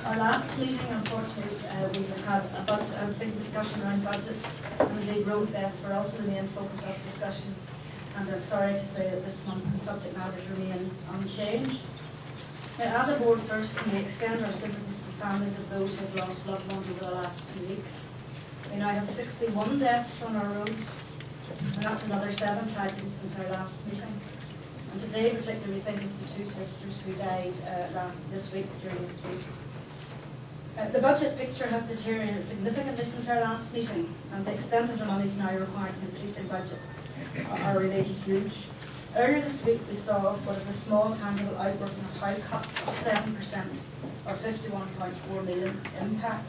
Our last meeting, unfortunately, we had a big discussion around budgets, and indeed road deaths were also the main focus of discussions. And I'm sorry to say that this month the subject matters remain unchanged. Now, as a board, first, we extend our sympathies to families of those who have lost loved ones over the last few weeks. We now have 61 deaths on our roads, and that's another 7 tragedies since our last meeting. And today, particularly, we think of the 2 sisters who died during this week. The budget picture has deteriorated significantly since our last meeting, and the extent of the monies now required in the policing budget are really huge. Earlier this week we saw what is a small tangible outworking of how cuts of 7% or 51.4 million impact.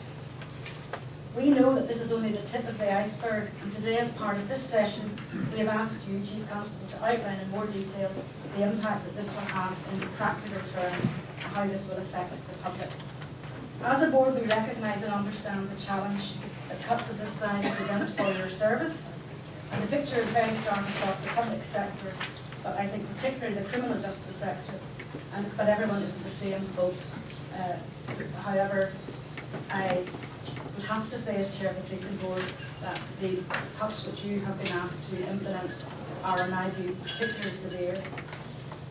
We know that this is only the tip of the iceberg, and today as part of this session we have asked you, Chief Constable, to outline in more detail the impact that this will have in practical terms and how this will affect the public. As a board, we recognise and understand the challenge that cuts of this size present for your service, and the picture is very stark across the public sector, but I think particularly the criminal justice sector, but everyone is in the same boat. However, I would have to say as Chair of the Policing Board that the cuts which you have been asked to implement are, in my view, particularly severe.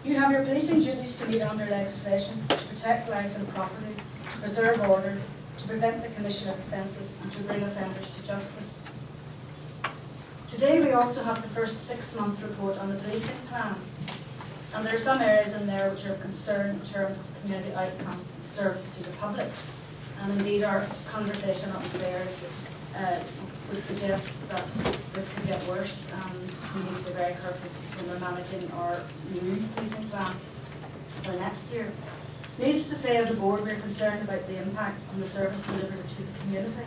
You have your policing duties to meet under legislation to protect life and property, to preserve order, to prevent the commission of offences, and to bring offenders to justice. Today we also have the first 6-month report on the policing plan, and there are some areas in there which are of concern in terms of community outcomes and service to the public. And indeed our conversation upstairs would suggest that this could get worse, and we need to be very careful when we're managing our new policing plan for next year. Needless to say, as a board, we're concerned about the impact on the service delivered to the community.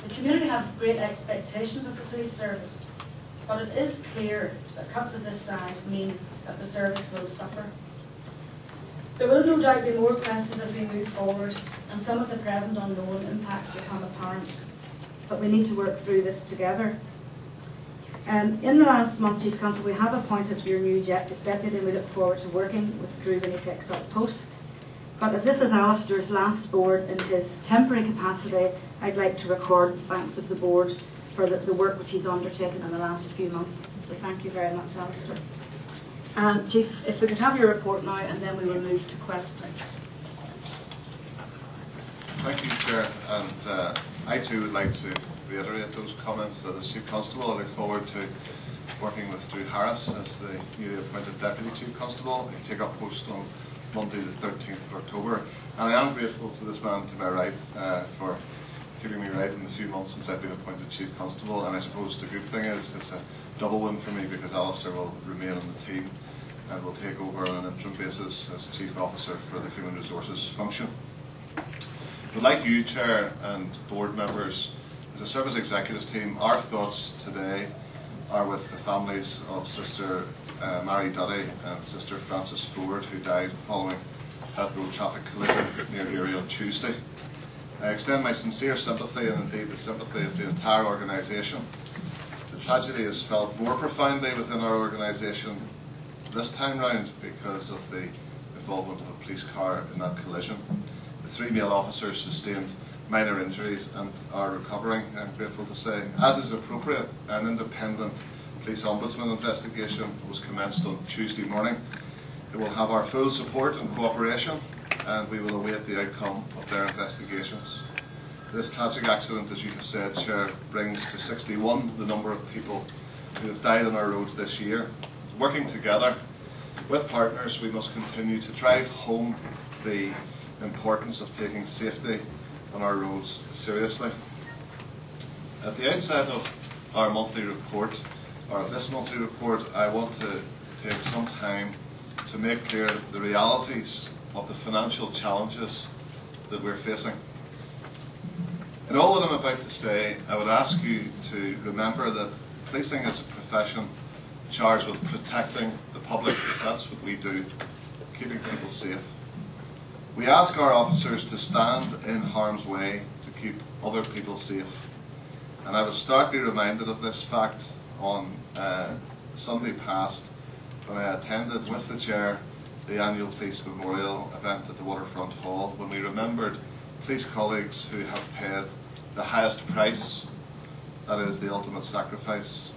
The community have great expectations of the police service, but it is clear that cuts of this size mean that the service will suffer. There will no doubt be more questions as we move forward, and some of the present unknown impacts become apparent, but we need to work through this together. In the last month, Chief Constable, we have appointed your new deputy, and we look forward to working with Drew when he takes up post. But as this is Alistair's last board in his temporary capacity, I'd like to record the thanks of the board for the work which he's undertaken in the last few months. So thank you very much, Alistair. Chief, if we could have your report now, and then we will move to questions. Thank you, Chair, and I too would like to reiterate those comments that as Chief Constable I look forward to working with Drew Harris as the newly appointed Deputy Chief Constable. He'll take up post on Monday the 13th of October, and I am grateful to this man to my right for keeping me right in the few months since I've been appointed Chief Constable, and I suppose the good thing is it's a double win for me because Alistair will remain on the team and will take over on an interim basis as Chief Officer for the Human Resources function. But like you, Chair, and board members, as a service executive team, our thoughts today are with the families of Sister Mary Duddy and Sister Frances Ford, who died following that road traffic collision near Erie on Tuesday. I extend my sincere sympathy, and indeed the sympathy of the entire organisation. The tragedy is felt more profoundly within our organisation this time round because of the involvement of a police car in that collision. The 3 male officers sustained minor injuries and are recovering, I'm grateful to say. As is appropriate, an independent police ombudsman investigation was commenced on Tuesday morning. It will have our full support and cooperation, and we will await the outcome of their investigations. This tragic accident, as you have said, Chair, brings to 61 the number of people who have died on our roads this year. Working together with partners, we must continue to drive home the importance of taking safety on our roads seriously. At the outset of our monthly report, or of this monthly report, I want to take some time to make clear the realities of the financial challenges that we're facing. In all that I'm about to say, I would ask you to remember that policing is a profession charged with protecting the public. That's what we do, keeping people safe. We ask our officers to stand in harm's way to keep other people safe. And I was starkly reminded of this fact on Sunday past when I attended with the Chair the annual Police Memorial event at the Waterfront Hall, when we remembered police colleagues who have paid the highest price, that is, the ultimate sacrifice.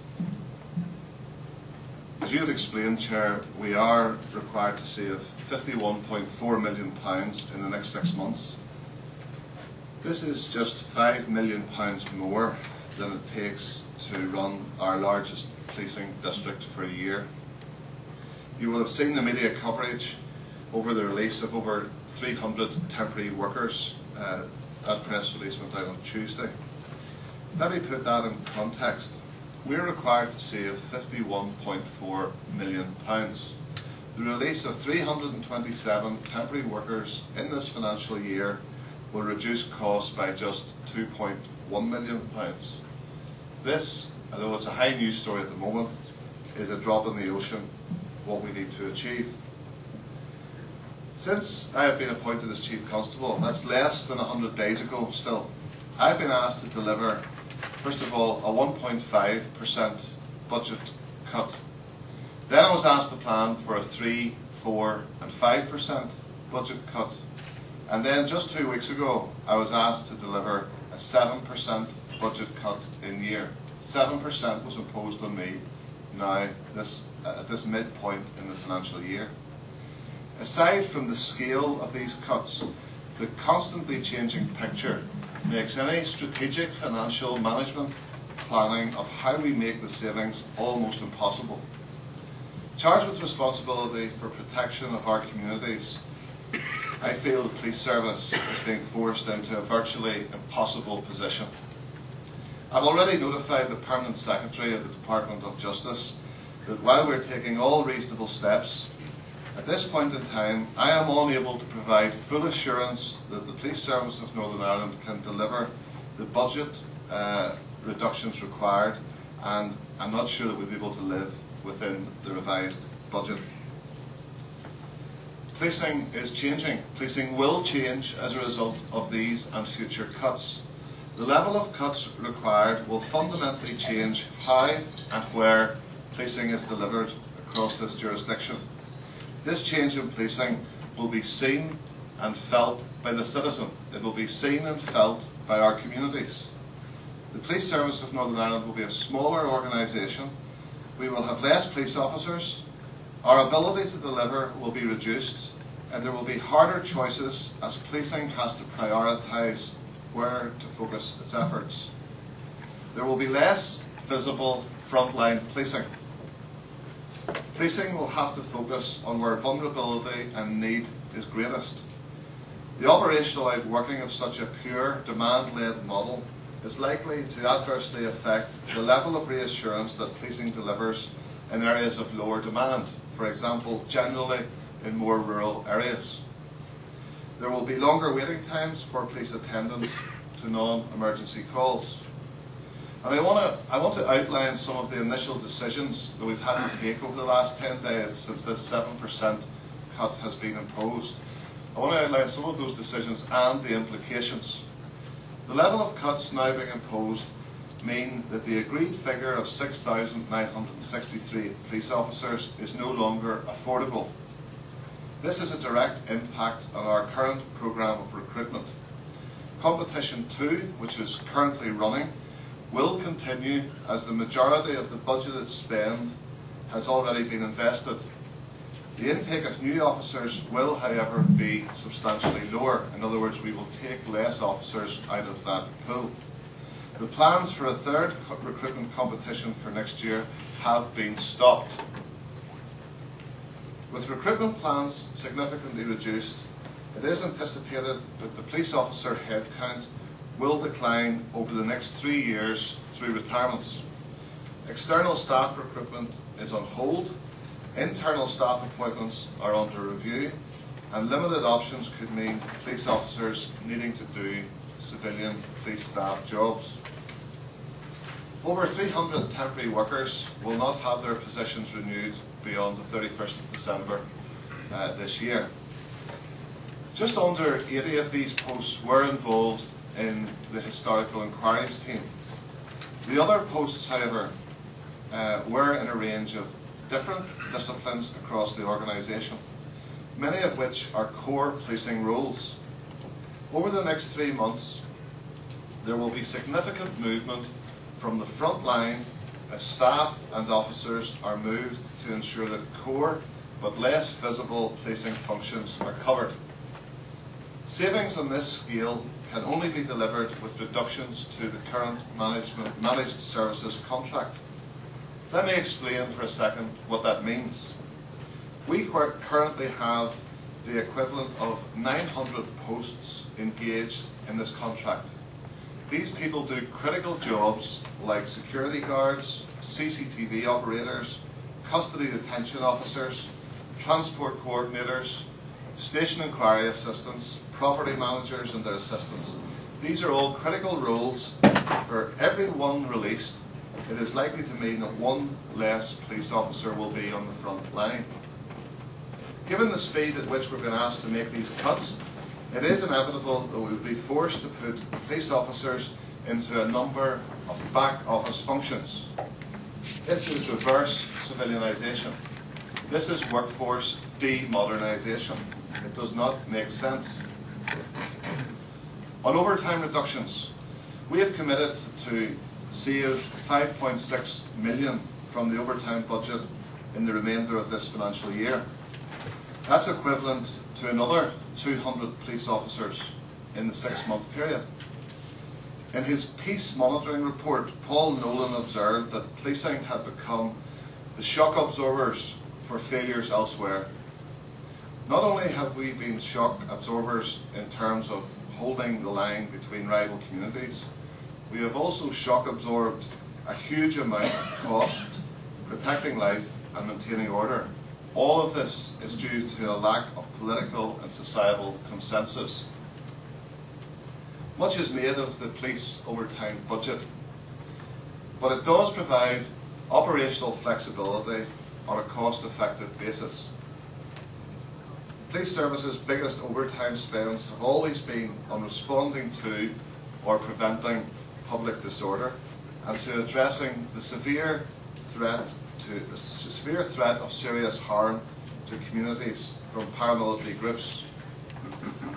As you have explained, Chair, we are required to save £51.4 million in the next 6 months. This is just £5 million more than it takes to run our largest policing district for a year. You will have seen the media coverage over the release of over 300 temporary workers. That press release went out on Tuesday. Let me put that in context. We are required to save £51.4 million. The release of 327 temporary workers in this financial year will reduce costs by just £2.1 million. This, although it's a high news story at the moment, is a drop in the ocean of what we need to achieve. Since I have been appointed as Chief Constable, that's less than 100 days ago still, I've been asked to deliver, first of all, a 1.5% budget cut. Then I was asked to plan for a 3, 4 and 5% budget cut. And then just 2 weeks ago, I was asked to deliver a 7% budget cut in year. 7% was imposed on me now at this midpoint in the financial year. Aside from the scale of these cuts, the constantly changing picture makes any strategic financial management planning of how we make the savings almost impossible. Charged with responsibility for protection of our communities, I feel the police service is being forced into a virtually impossible position. I've already notified the Permanent Secretary of the Department of Justice that while we're taking all reasonable steps, at this point in time, I am unable to provide full assurance that the Police Service of Northern Ireland can deliver the budget reductions required, and I'm not sure that we'll be able to live within the revised budget. Policing is changing. Policing will change as a result of these and future cuts. The level of cuts required will fundamentally change how and where policing is delivered across this jurisdiction. This change in policing will be seen and felt by the citizen. It will be seen and felt by our communities. The Police Service of Northern Ireland will be a smaller organisation. We will have less police officers. Our ability to deliver will be reduced, and there will be harder choices as policing has to prioritise where to focus its efforts. There will be less visible frontline policing. Policing will have to focus on where vulnerability and need is greatest. The operational outworking of such a pure demand-led model is likely to adversely affect the level of reassurance that policing delivers in areas of lower demand, for example, generally in more rural areas. There will be longer waiting times for police attendance to non-emergency calls. And I want to outline some of the initial decisions that we've had to take over the last 10 days since this 7% cut has been imposed. I want to outline some of those decisions and the implications. The level of cuts now being imposed mean that the agreed figure of 6,963 police officers is no longer affordable. This is a direct impact on our current programme of recruitment. Competition 2, which is currently running, will continue as the majority of the budgeted spend has already been invested. The intake of new officers will, however, be substantially lower. In other words, we will take less officers out of that pool. The plans for a third recruitment competition for next year have been stopped. With recruitment plans significantly reduced, it is anticipated that the police officer headcount will decline over the next 3 years through retirements. External staff recruitment is on hold, internal staff appointments are under review, and limited options could mean police officers needing to do civilian police staff jobs. Over 300 temporary workers will not have their positions renewed beyond the 31st of December this year. Just under 80 of these posts were involved in the historical inquiries team. The other posts, however, were in a range of different disciplines across the organisation. many of which are core policing roles. Over the next 3 months, there will be significant movement from the front line as staff and officers are moved to ensure that core but less visible policing functions are covered. Savings on this scale can only be delivered with reductions to the current managed services contract. Let me explain for a second what that means. We currently have the equivalent of 900 posts engaged in this contract. These people do critical jobs like security guards, CCTV operators, custody detention officers, transport coordinators, station inquiry assistants, property managers and their assistants. These are all critical roles. For every one released, it is likely to mean that one less police officer will be on the front line. Given the speed at which we're being asked to make these cuts, it is inevitable that we will be forced to put police officers into a number of back office functions. This is reverse civilianisation. This is workforce demodernisation. It does not make sense. On overtime reductions, we have committed to save 5.6 million from the overtime budget in the remainder of this financial year. That's equivalent to another 200 police officers in the 6-month period. In his peace monitoring report, Paul Nolan observed that policing had become the shock absorbers for failures elsewhere. Not only have we been shock absorbers in terms of holding the line between rival communities, we have also shock absorbed a huge amount of cost protecting life and maintaining order. All of this is due to a lack of political and societal consensus. Much is made of the police overtime budget, but it does provide operational flexibility on a cost-effective basis. Police services' biggest overtime spends have always been on responding to or preventing public disorder and to addressing the severe threat of serious harm to communities from paramilitary groups.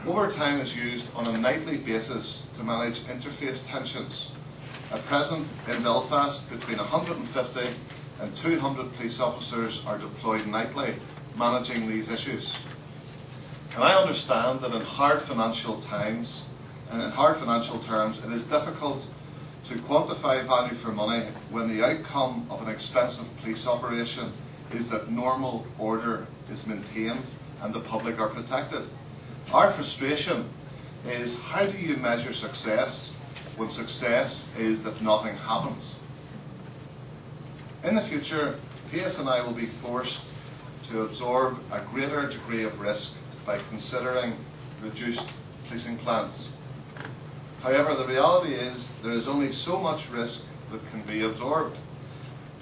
Overtime is used on a nightly basis to manage interface tensions. At present, in Belfast, between 150 and 200 police officers are deployed nightly managing these issues. And I understand that in hard financial times, and in hard financial terms, it is difficult to quantify value for money when the outcome of an expensive police operation is that normal order is maintained and the public are protected. Our frustration is, how do you measure success when success is that nothing happens? In the future, PSNI will be forced to absorb a greater degree of risk by considering reduced policing plans. However, the reality is there is only so much risk that can be absorbed.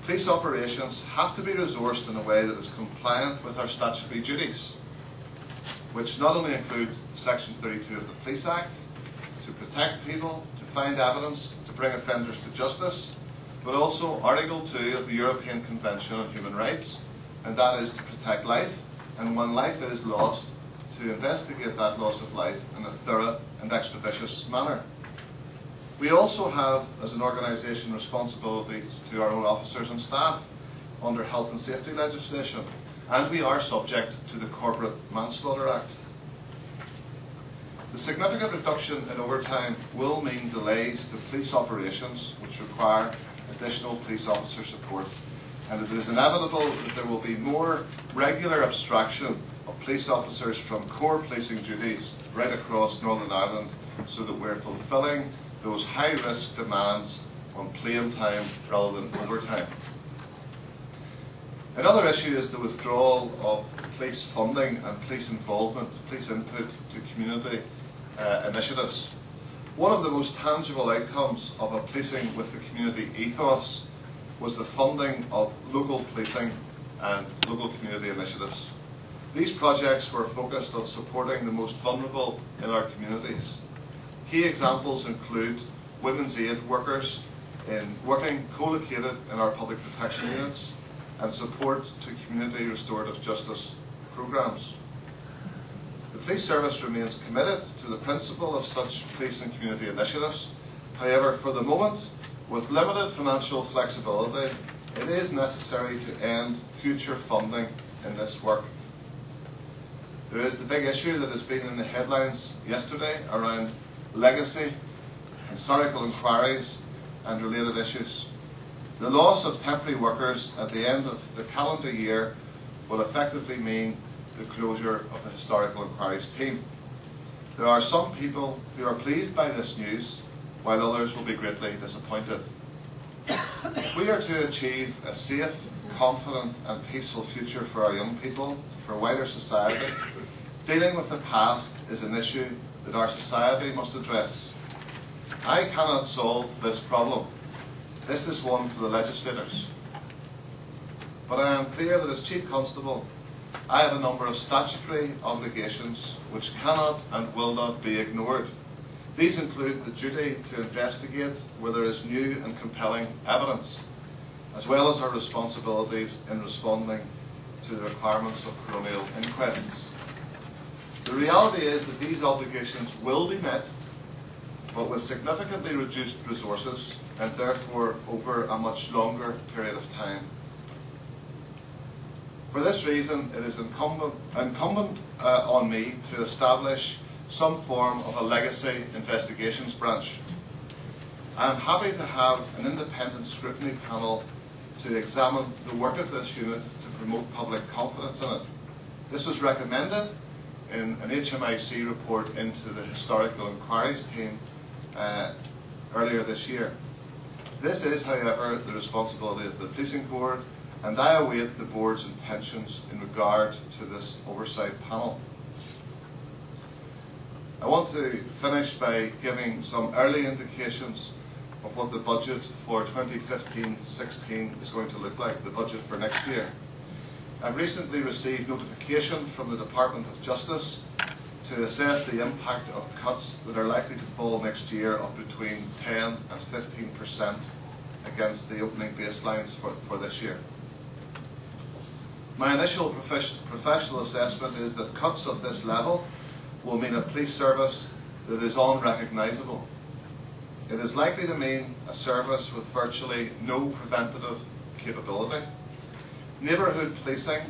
Police operations have to be resourced in a way that is compliant with our statutory duties, which not only include Section 32 of the Police Act, to protect people, to find evidence, to bring offenders to justice, but also Article 2 of the European Convention on Human Rights, and that is to protect life, and when life is lost, to investigate that loss of life in a thorough and expeditious manner. We also have, as an organisation, responsibilities to our own officers and staff under health and safety legislation, and we are subject to the Corporate Manslaughter Act. The significant reduction in overtime will mean delays to police operations which require additional police officer support, and it is inevitable that there will be more regular abstraction of police officers from core policing duties right across Northern Ireland, so that we're fulfilling those high-risk demands on plain time rather than overtime. Another issue is the withdrawal of police funding and police involvement, police input to community initiatives. One of the most tangible outcomes of a policing with the community ethos was the funding of local policing and local community initiatives. These projects were focused on supporting the most vulnerable in our communities. Key examples include women's aid workers working co-located in our public protection units and support to community restorative justice programmes. police service remains committed to the principle of such police and community initiatives. However, for the moment, with limited financial flexibility, it is necessary to end future funding in this work. There is the big issue that has been in the headlines yesterday around legacy, historical inquiries and related issues. The loss of temporary workers at the end of the calendar year will effectively mean the closure of the historical inquiries team. There are some people who are pleased by this news, while others will be greatly disappointed. If we are to achieve a safe, confident and peaceful future for our young people, for wider society, dealing with the past is an issue that our society must address. I cannot solve this problem. This is one for the legislators. But I am clear that as Chief Constable, I have a number of statutory obligations which cannot and will not be ignored. These include the duty to investigate where there is new and compelling evidence, as well as our responsibilities in responding to the requirements of coronial inquests. The reality is that these obligations will be met, but with significantly reduced resources and therefore over a much longer period of time. For this reason, it is incumbent on me to establish some form of a legacy investigations branch. I am happy to have an independent scrutiny panel to examine the work of this unit to promote public confidence in it. This was recommended in an HMIC report into the Historical Inquiries team earlier this year. This is, however, the responsibility of the Policing Board, and I await the Board's intentions in regard to this oversight panel. I want to finish by giving some early indications of what the budget for 2015-16 is going to look like, the budget for next year. I've recently received notification from the Department of Justice to assess the impact of cuts that are likely to fall next year of between 10 and 15% against the opening baselines for this year. My initial professional assessment is that cuts of this level will mean a police service that is unrecognisable. It is likely to mean a service with virtually no preventative capability. Neighbourhood policing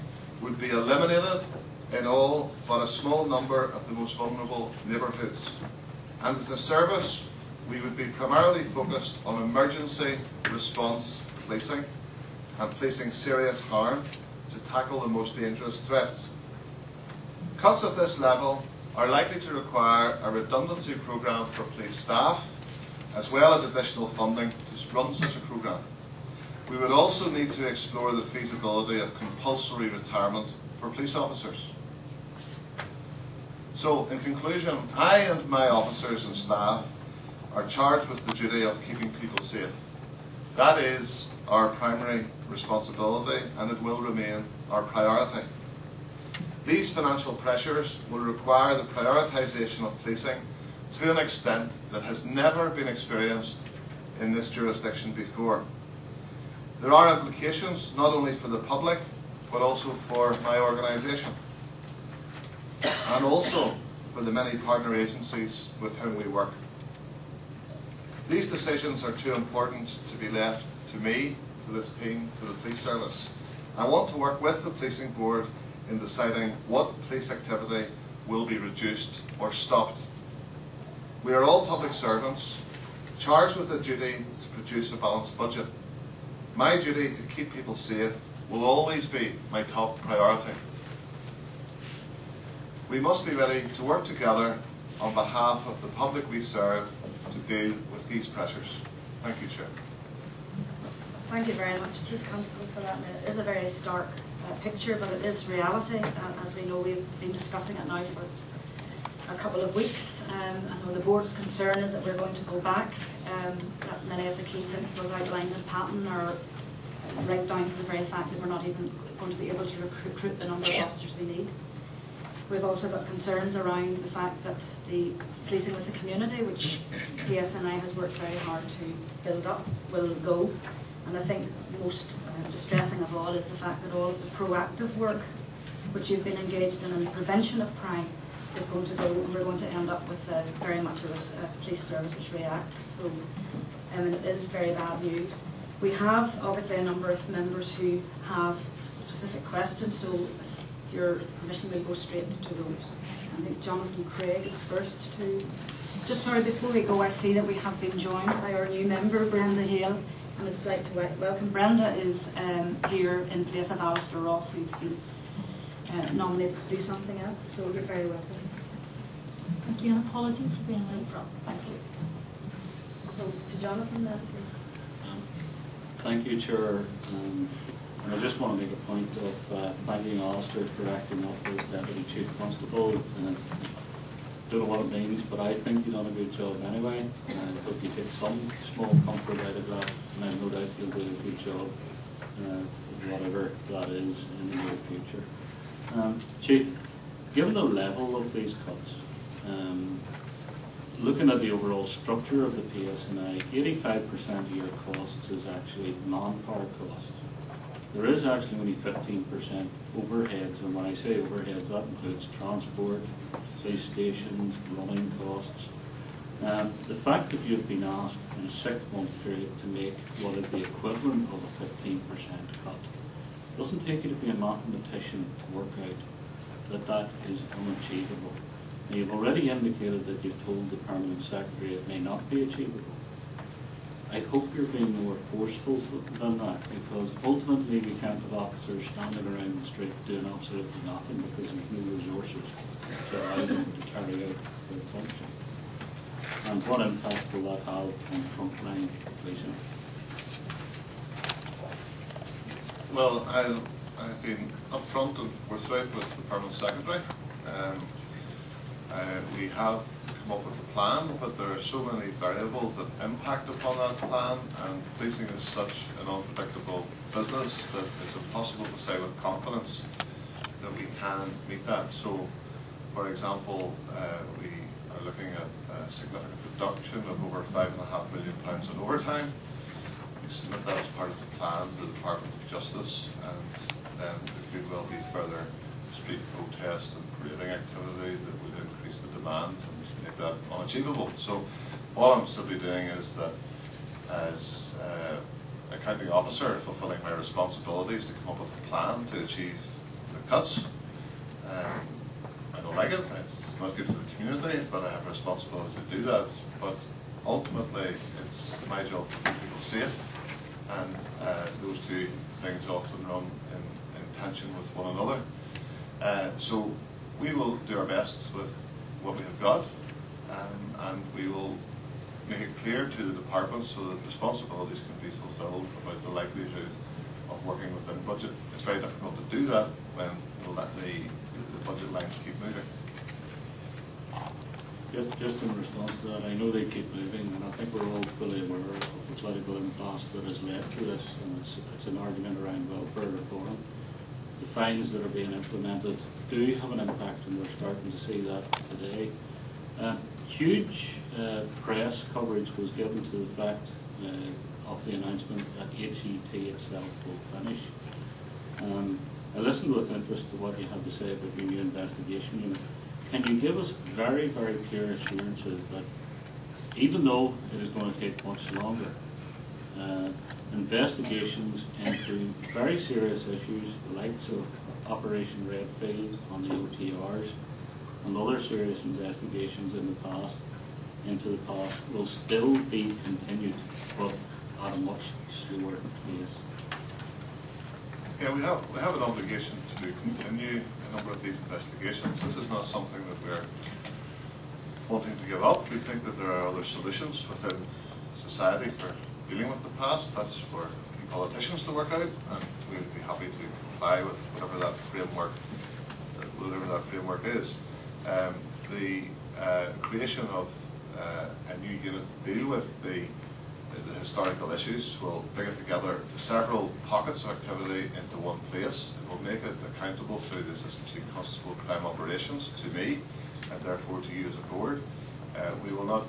would be eliminated in all but a small number of the most vulnerable neighbourhoods. And as a service, we would be primarily focused on emergency response policing and policing serious harm to tackle the most dangerous threats. Cuts of this level are likely to require a redundancy programme for police staff, as well as additional funding to run such a programme. We would also need to explore the feasibility of compulsory retirement for police officers. So, in conclusion, I and my officers and staff are charged with the duty of keeping people safe. That is our primary responsibility, and it will remain our priority. These financial pressures will require the prioritisation of policing to an extent that has never been experienced in this jurisdiction before. There are implications not only for the public, but also for my organisation, and also for the many partner agencies with whom we work. These decisions are too important to be left to me, to this team, to the police service. I want to work with the Policing Board in deciding what police activity will be reduced or stopped. We are all public servants, charged with a duty to produce a balanced budget. My duty to keep people safe will always be my top priority. We must be ready to work together on behalf of the public we serve to deal with these pressures. Thank you, Chair. Thank you very much, Chief Constable, for that. It is a very stark picture, but it is reality. As we know, we've been discussing it now for a couple of weeks. I know the Board's concern is that we're going to go back. That many of the key principles outlined in Patton are right down to the very fact that we're not even going to be able to recruit the number of officers we need. We've also got concerns around the fact that the policing with the community, which PSNI has worked very hard to build up, will go. And I think most distressing of all is the fact that all of the proactive work which you've been engaged in the prevention of crime is going to go, and we're going to end up with very much of a police service which reacts. So it is very bad news. We have obviously a number of members who have specific questions, so if your permission, we'll go straight to those. I think Jonathan Craig is first to. Just sorry, before we go, I see that we have been joined by our new member, Brenda Hale, and I'd just like to welcome. Brenda is here in place of Alistair Ross, who's been nominated to do something else, so you're very welcome. Thank you, and apologies for being late. Thank you. So, to Jonathan then, please. Thank you, Chair. And I just want to make a point of thanking Alistair for acting up as Deputy Chief Constable. I don't know what it means, but I think you've done a good job anyway. And I hope you take some small comfort out of that, and I have no doubt you'll do a good job, whatever that is in the near future. Chief, given the level of these cuts, looking at the overall structure of the PSNI, 85% of your costs is actually non-power costs. There is actually only 15% overheads, and when I say overheads, that includes transport, police stations, running costs. The fact that you've been asked in a 6-month period to make what is the equivalent of a 15% cut doesn't take you to be a mathematician to work out that that is unachievable. Now, you've already indicated that you've told the Permanent Secretary it may not be achievable. I hope you're being more forceful than that, because ultimately we can't have officers standing around the street doing absolutely nothing because there's no resources to allow them to carry out their function. And what impact will that have on frontline policing? Well, I've been upfront and forthright with the Permanent Secretary. We have come up with a plan, but there are so many variables that impact upon that plan, and policing is such an unpredictable business that it's impossible to say with confidence that we can meet that. So, for example, we are looking at a significant reduction of over £5.5 million in overtime. We submit that as part of the plan to the Department of Justice, and then there could well be further street protest and parading activity that would increase the demand and make that unachievable. So all I'm simply doing is that, as a county officer, fulfilling my responsibilities to come up with a plan to achieve the cuts. I don't like it, it's not good for the community, but I have a responsibility to do that. But ultimately, it's my job to keep people safe, and those two things often run in tension with one another. So we will do our best with what we have got, and we will make it clear to the department so that responsibilities can be fulfilled about the likelihood of working within budget. It's very difficult to do that when the budget lines keep moving. Just in response to that, I know they keep moving, and I think we're all fully aware of the political impasse that has led to this, and it's an argument around welfare reform. The fines that are being implemented do have an impact, and we're starting to see that today. Huge press coverage was given to the fact of the announcement that HET itself will finish. I listened with interest to what you had to say about your new investigation unit. Can you give us very, very clear assurances that even though it is going to take much longer, investigations into very serious issues, the likes of Operation Redfield on the OTRs and other serious investigations in the past, will still be continued, but at a much slower pace? Yeah, we have an obligation to continue a number of these investigations. This is not something that we're wanting to give up. We think that there are other solutions within society for dealing with the past. That's for politicians to work out, and we would be happy to comply with whatever that framework is. The creation of a new unit to deal with the historical issues will bring it together several pockets of activity into one place. It will make it accountable to the Assistant Chief Constable of Crime Operations, to me, and therefore to you as a board. We will not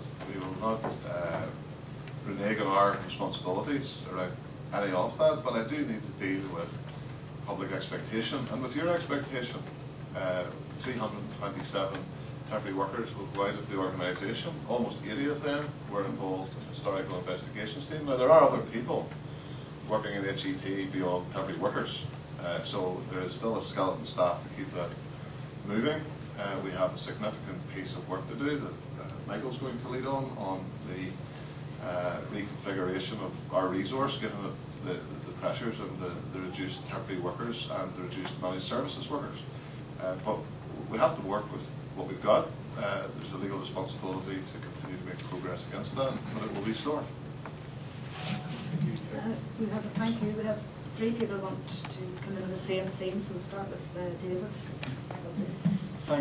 renege on our responsibilities around any of that, but I do need to deal with public expectation and with your expectation. 327 temporary workers will go out of the organisation. Almost 80 of them were involved in the historical investigations team. Now there are other people working in HET beyond temporary workers, so there is still a skeleton staff to keep that moving. We have a significant piece of work to do that Michael's going to lead on the reconfiguration of our resource, given the pressures of the reduced temporary workers and the reduced managed services workers. But we have to work with what we've got. There's a legal responsibility to continue to make progress against that, but it will be slower. Thank you. We have 3 people want to come in on the same theme, so we'll start with David.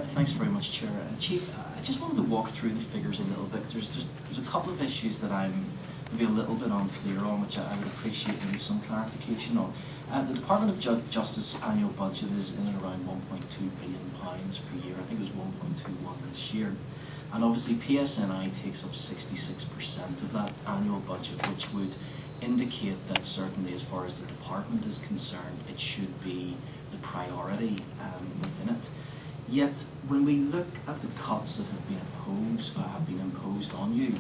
Thanks very much, Chair. Chief, I just wanted to walk through the figures a little bit. There's a couple of issues that I'm maybe a little bit unclear on, which I would appreciate maybe some clarification on. The Department of Justice annual budget is in and around £1.2 billion per year. I think it was 1.21 this year. And obviously PSNI takes up 66% of that annual budget, which would indicate that certainly as far as the department is concerned, it should be the priority within it. Yet, when we look at the cuts that have been imposed on you,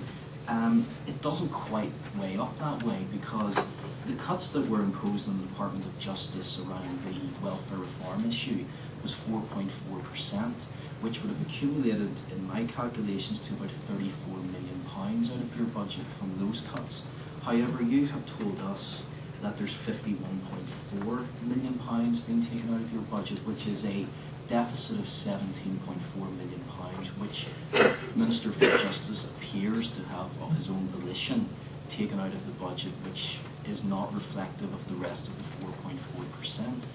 it doesn't quite weigh up that way, because the cuts that were imposed on the Department of Justice around the welfare reform issue was 4.4%, which would have accumulated, in my calculations, to about £34 million out of your budget from those cuts. However, you have told us that there's £51.4 million being taken out of your budget, which is a deficit of £17.4 million, which the Minister for Justice appears to have, of his own volition, taken out of the budget, which is not reflective of the rest of the 4.4%.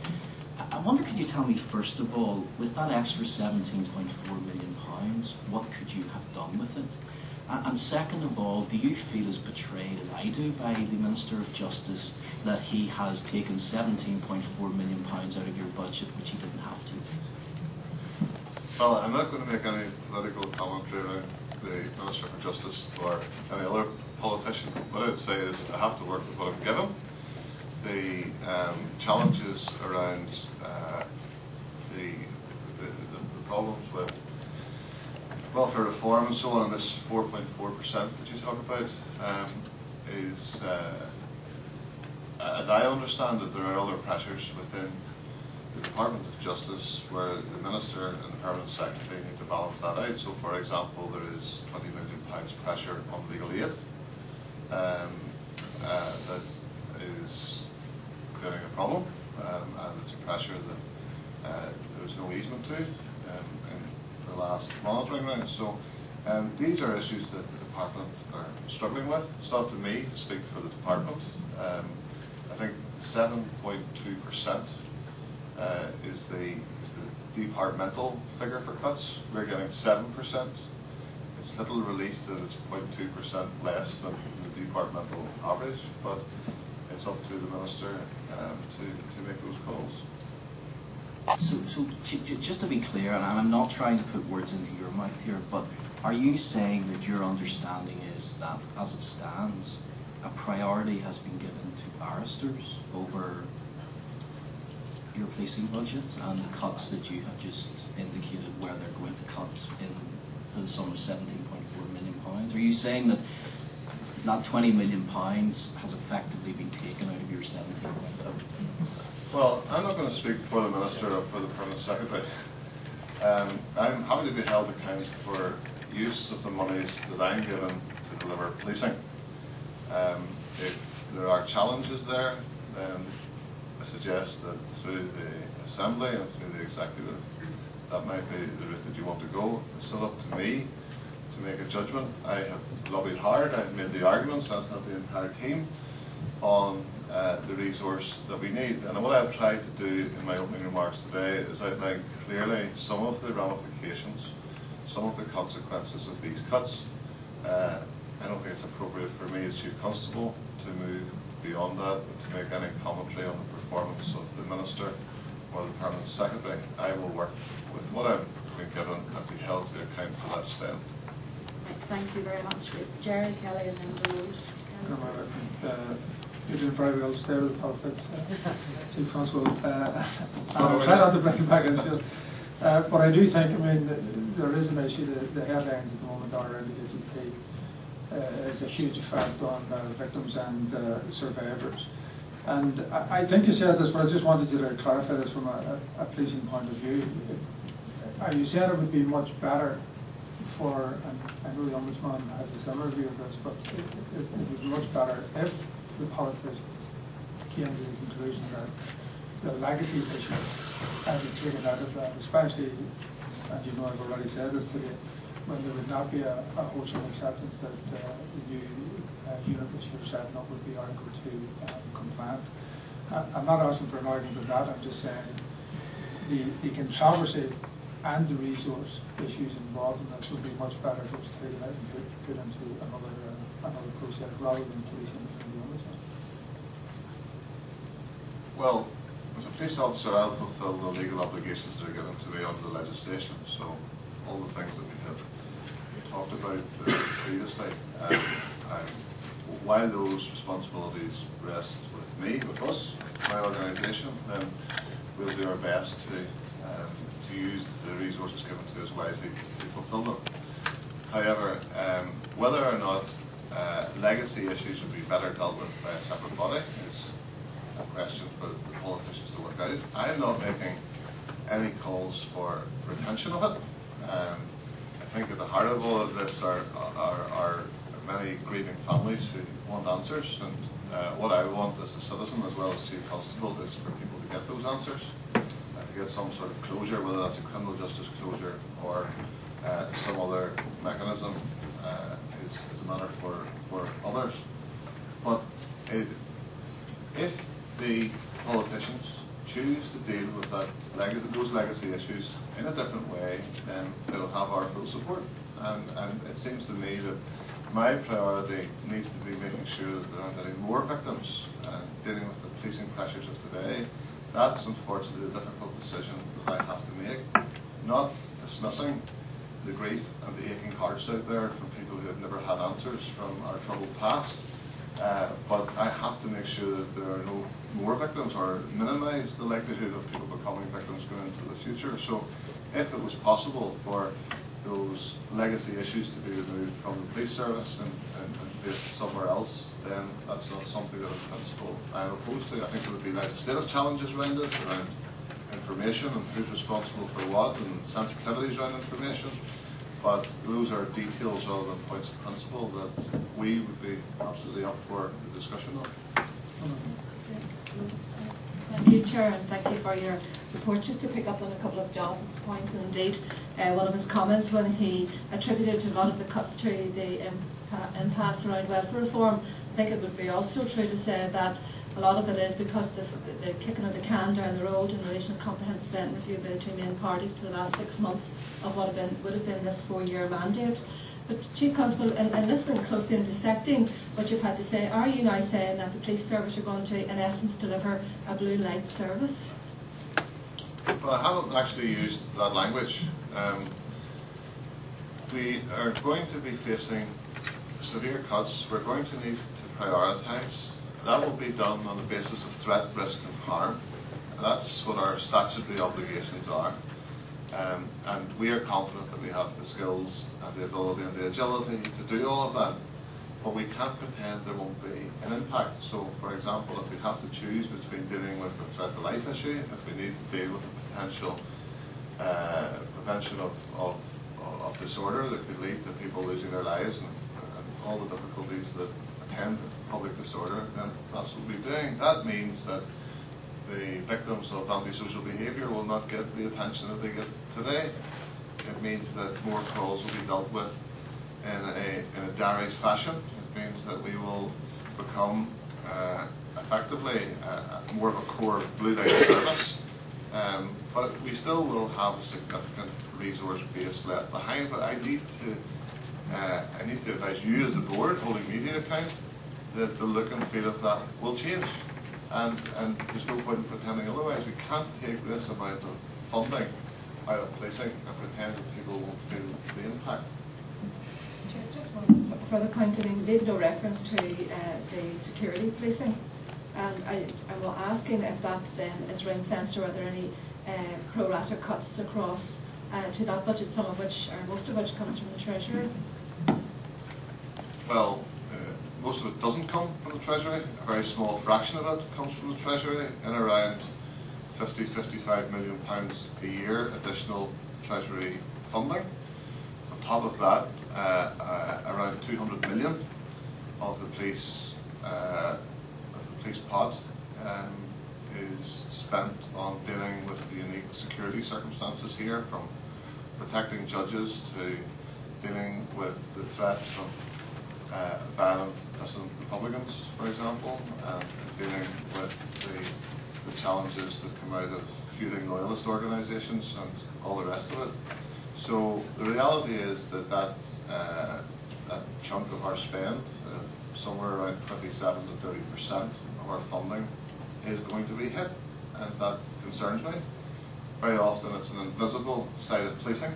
I wonder, could you tell me, first of all, with that extra £17.4 million, what could you have done with it? And second of all, do you feel as betrayed as I do by the Minister of Justice that he has taken £17.4 million out of your budget, which he didn't have to? Well, I'm not going to make any political commentary around the Minister for Justice or any other politician. What I'd say is I have to work with what I'm given. The challenges around the problems with welfare reform and so on, and this 4.4% that you talk about, is, as I understand it, there are other pressures within the Department of Justice where the Minister and the Permanent Secretary need to balance that out. So, for example, there is £20 million pressure on legal aid that is creating a problem, and it's a pressure that there is no easement to in the last monitoring round. So these are issues that the Department are struggling with. It's not to me to speak for the Department. I think 7.2% is the departmental figure for cuts. We're getting 7%. It's little relief that it's 0.2% less than the departmental average, but it's up to the Minister to make those calls. So just to be clear, and I'm not trying to put words into your mouth here, but are you saying that your understanding is that, as it stands, a priority has been given to barristers over your policing budget, and the cuts that you have just indicated where they're going to cut to the sum of £17.4 million? Are you saying that that £20 million has effectively been taken out of your 17.4? Well, I'm not going to speak for the Minister or for the Permanent Secretary. I'm happy to be held accountable for use of the monies that I'm given to deliver policing. If there are challenges there, then I suggest that through the Assembly and through the Executive, that might be the route that you want to go. It's still up to me to make a judgment. I have lobbied hard, I've made the arguments, that's not the entire team, on the resource that we need. And what I've tried to do in my opening remarks today is outline clearly some of the ramifications, some of the consequences of these cuts. I don't think it's appropriate for me as Chief Constable to move beyond that and to make any commentary on the performance of the Minister or the Permanent Secretary. I will work with what I've been given and be held to account for that spend. Thank you very much. Jerry, Kelly, and then Rose. You're doing very well to stay with the politics, Chief Constable. I'll try not to bring it back into it. But I do think, I mean, there is an issue. The headlines at the moment are around the ATP. Has a huge effect on victims and survivors. And I think you said this, but I just wanted you to clarify this from a policing point of view. You said it would be much better for, and I know the Ombudsman has a similar view of this, but it would be much better if the politicians came to the conclusion that the legacy issues had been taken out of that, especially, and you know I've already said this today, when there would not be a wholesome acceptance that the new unit which you're setting up would be Article 2 compliant. I'm not asking for an argument of that, I'm just saying the controversy and the resource issues involved in this would be much better if it was taken out and put into another process rather than policing the Ombudsman. Well, as a police officer, I'll fulfil the legal obligations that are given to me under the legislation. So all the things that we have talked about previously, while those responsibilities rest with me, with us, my organisation, then we'll do our best to use the resources given to us wisely to fulfil them. However, whether or not legacy issues would be better dealt with by a separate body is a question for the politicians to work out. I am not making any calls for retention of it. I think at the heart of all of this are many grieving families who want answers, and what I want as a citizen as well as Chief Constable is for people to get those answers, to get some sort of closure, whether that's a criminal justice closure or some other mechanism is a matter for others. But if the politicians choose to deal with those legacy issues in a different way, then they'll have our full support. And it seems to me that my priority needs to be making sure that there aren't any more victims dealing with the policing pressures of today. That's unfortunately a difficult decision that I have to make, not dismissing the grief and the aching hearts out there from people who have never had answers from our troubled past. But I have to make sure that there are no more victims or minimise the likelihood of people becoming victims going into the future. So if it was possible for those legacy issues to be removed from the police service and placed somewhere else, then that's not something that in principle I'm opposed to. I think there would be legislative challenges around it, around information and who's responsible for what and sensitivities around information. But those are details rather than points of principle that we would be absolutely up for the discussion of. Thank you, Chair, and thank you for your report. Just to pick up on a couple of Jonathan's points, and indeed one of his comments when he attributed a lot of the cuts to the impasse around welfare reform, I think it would be also true to say that a lot of it is because the kicking of the can down the road in relation to comprehensive spending review by the two main parties to the last 6 months of what would have been this 4-year mandate. But Chief Constable, and this one closely intersecting what you've had to say, are you now saying that the police service are going to, in essence, deliver a blue light service? Well, I haven't actually used that language. We are going to be facing severe cuts. We're going to need to prioritise. That will be done on the basis of threat, risk and harm. That's what our statutory obligations are. And we are confident that we have the skills and the ability and the agility to do all of that. But we can't pretend there won't be an impact. So, for example, if we have to choose between dealing with the threat to life issue, if we need to deal with the potential prevention of disorder that could lead to people losing their lives and all the difficulties that attend public disorder, then that's what we're doing. That means that the victims of antisocial behaviour will not get the attention that they get today. It means that more calls will be dealt with in a direct fashion. It means that we will become effectively more of a core blue light service. But we still will have a significant resource base left behind. But I need to advise you as the board, holding me to account, that the look and feel of that will change. And there's no point in pretending otherwise. We can't take this amount of funding out of policing and pretend that people won't feel the impact. Chair, just one further point. I mean, made no reference to the security policing, and I'm asking if that then is ring fenced, or are there any pro rata cuts across to that budget, some of which, or most of which, comes from the Treasury? Well, most of it doesn't come from the Treasury. A very small fraction of it comes from the Treasury, in around 50–55 million pounds a year additional Treasury funding. On top of that, around 200 million of the police pot is spent on dealing with the unique security circumstances here, from protecting judges to dealing with the threat from violent dissident Republicans, for example, and dealing with the challenges that come out of feuding loyalist organisations and all the rest of it. So the reality is that that chunk of our spend, somewhere around 27–30% of our funding, is going to be hit, and that concerns me. Very often it's an invisible side of policing.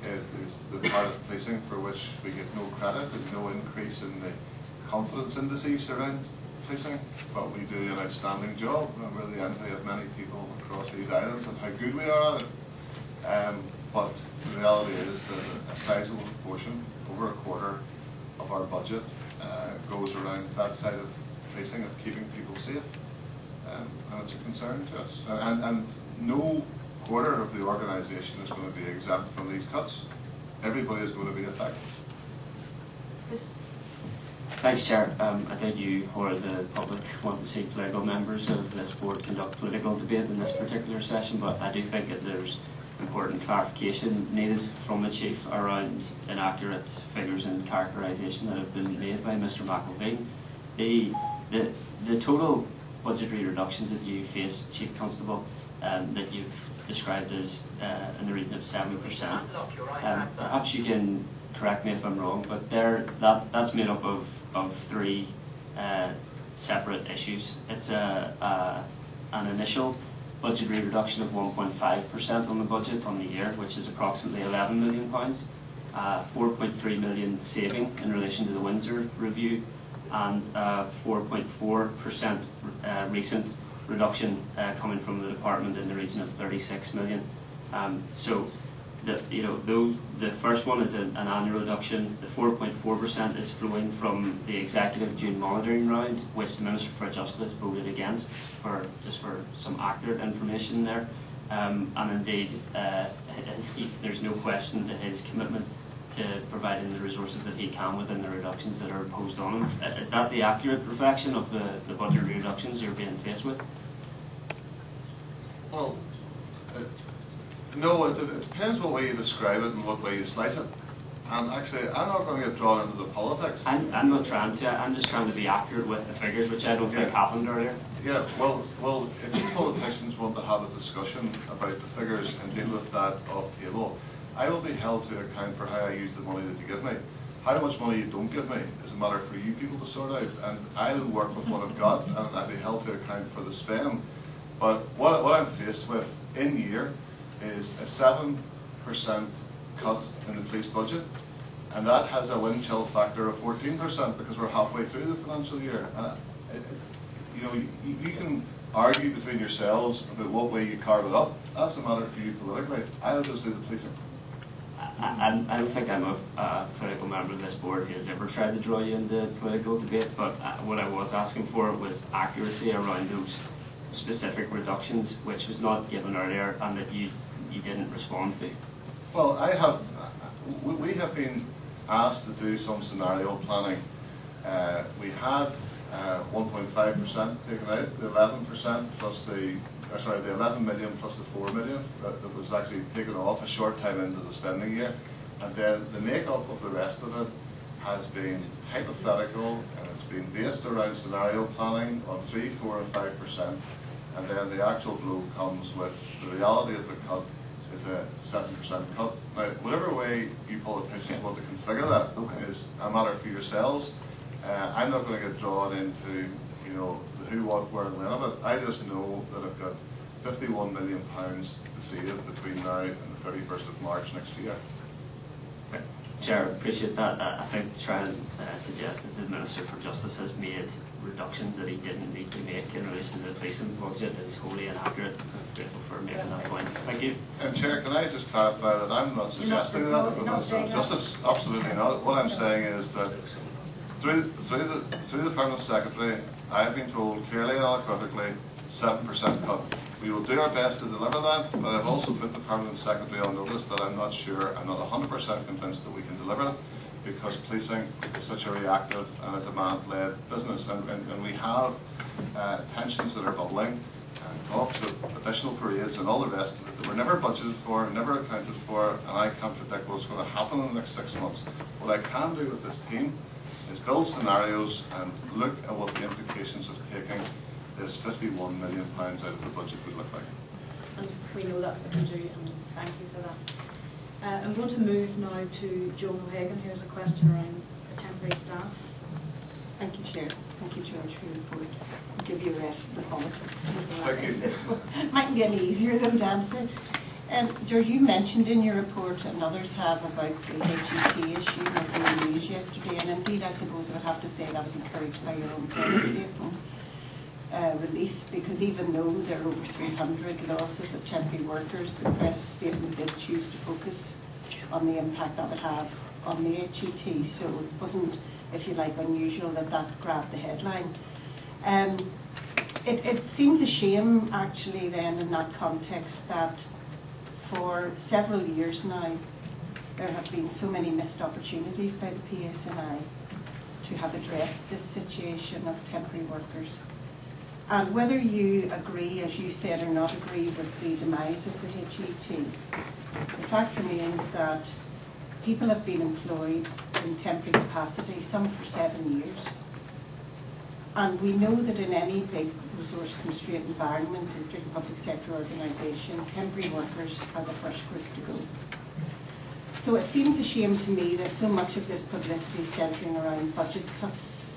It is the part of policing for which we get no credit. There's no increase in the confidence indices around policing, but we do an outstanding job, and we're the envy of many people across these islands and how good we are at it. But the reality is that a sizable proportion, over a quarter of our budget, goes around that side of policing, of keeping people safe, and it's a concern to us. And no quarter of the organisation is going to be exempt from these cuts. Everybody is going to be affected. Thanks, Chair. I think you or the public want to see political members of this board conduct political debate in this particular session, but I do think that there's important clarification needed from the Chief around inaccurate figures and characterisation that have been made by Mr McElveen. The total budgetary reductions that you face, Chief Constable, that you've described as in the region of 70%. Perhaps you can correct me if I'm wrong, but that's made up of three separate issues. It's an initial budgetary reduction of 1.5% on the budget on the year, which is approximately £11 million, 4.3 million saving in relation to the Windsor review, and 4.4% recent reduction coming from the department in the region of 36 million. So the first one is an annual reduction. The 4.4% is flowing from the executive June monitoring round, which the Minister for Justice voted against, for some accurate information there. And indeed, there's no question to his commitment to providing the resources that he can within the reductions that are imposed on him. Is that the accurate reflection of the budgetary reductions you're being faced with? Well, no, it depends what way you describe it and what way you slice it. And actually, I'm not going to get drawn into the politics. I'm not trying to. I'm just trying to be accurate with the figures, which I don't think happened earlier. Yeah, well, if you politicians want to have a discussion about the figures and deal with that off table, I will be held to account for how I use the money that you give me. How much money you don't give me is a matter for you people to sort out, and I'll work with what I've got, and I'll be held to account for the spend. But what I'm faced with in year is a 7% cut in the police budget, and that has a wind chill factor of 14% because we're halfway through the financial year. And you can argue between yourselves about what way you carve it up. That's a matter for you politically. I'll just do the policing. I don't think I'm a political member of this board who has ever tried to draw you into political debate, but what I was asking for was accuracy around those specific reductions, which was not given earlier and that you didn't respond to. Well, we have been asked to do some scenario planning. We had 1.5% taken out, the 11% plus the 11 million plus the 4 million that was actually taken off a short time into the spending year, and then the makeup of the rest of it has been hypothetical, and it's been based around scenario planning on 3, 4 and 5%, and then the actual blow comes with the reality of the cut is a 7% cut. Now, whatever way you politicians want to configure that is a matter for yourselves. I'm not going to get drawn into the who, what, where and when of it. I just know that I've got £51 million to save between now and the 31st of March next year. Okay. Chair, appreciate that. I think to try and suggest that the Minister for Justice has made reductions that he didn't need to make in relation to the policing budget is wholly inaccurate. I'm grateful for making that point. Thank you. Chair, can I just clarify that I'm not suggesting that of the Minister of Justice? Absolutely not. What I'm saying is that through the Permanent Secretary, I have been told clearly and unequivocally 7% cut. We will do our best to deliver that, but I've also put the Permanent Secretary on notice that I'm not 100% convinced that we can deliver it, because policing is such a reactive and a demand-led business, and we have tensions that are bubbling, and talks of additional parades and all the rest of it that were never budgeted for, never accounted for, and I can't predict what's going to happen in the next 6 months. What I can do with this team is build scenarios and look at what the implications of taking this £51 million out of the budget would look like. And we know that's what you do, and thank you for that. I'm going to move now to Joan O'Hagan, who has a question around the temporary staff. Thank you, Chair. Thank you, George, for your report. I'll give you a rest from the politics. Thank you. Mightn't get any easier than to answer. George, you mentioned in your report, and others have, about the HET issue in the news yesterday, and indeed I suppose I would have to say that I was encouraged by your own press statement release, because even though there are over 300 losses of temporary workers, the press statement did choose to focus on the impact that would have on the HET, so it wasn't, if you like, unusual that that grabbed the headline. It seems a shame, actually, then, in that context, that for several years now there have been so many missed opportunities by the PSNI to have addressed this situation of temporary workers. And whether you agree, as you said, or not agree with the demise of the HET, the fact remains that people have been employed in temporary capacity, some for 7 years. And we know that in any big resource-constrained environment, including public sector organisation, temporary workers are the first group to go. So it seems a shame to me that so much of this publicity is centring around budget cuts,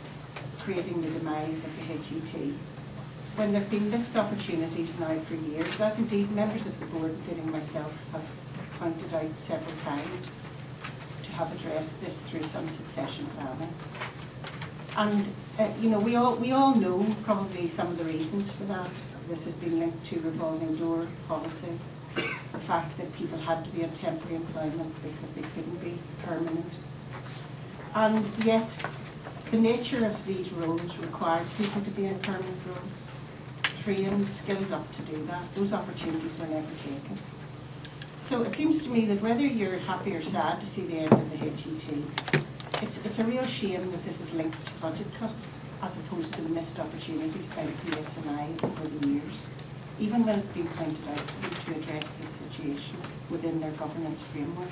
creating the demise of the HET, when there have been missed opportunities now for years, that indeed members of the board, including myself, have pointed out several times, to have addressed this through some succession planning. And you know, we all know probably some of the reasons for that. This has been linked to revolving door policy, the fact that people had to be on temporary employment because they couldn't be permanent. And yet, the nature of these roles required people to be in permanent roles, trained, skilled up to do that. Those opportunities were never taken. So it seems to me that whether you're happy or sad to see the end of the HET, it's a real shame that this is linked to budget cuts as opposed to the missed opportunities by the PSNI over the years, even when it's been pointed out to them to address this situation within their governance framework.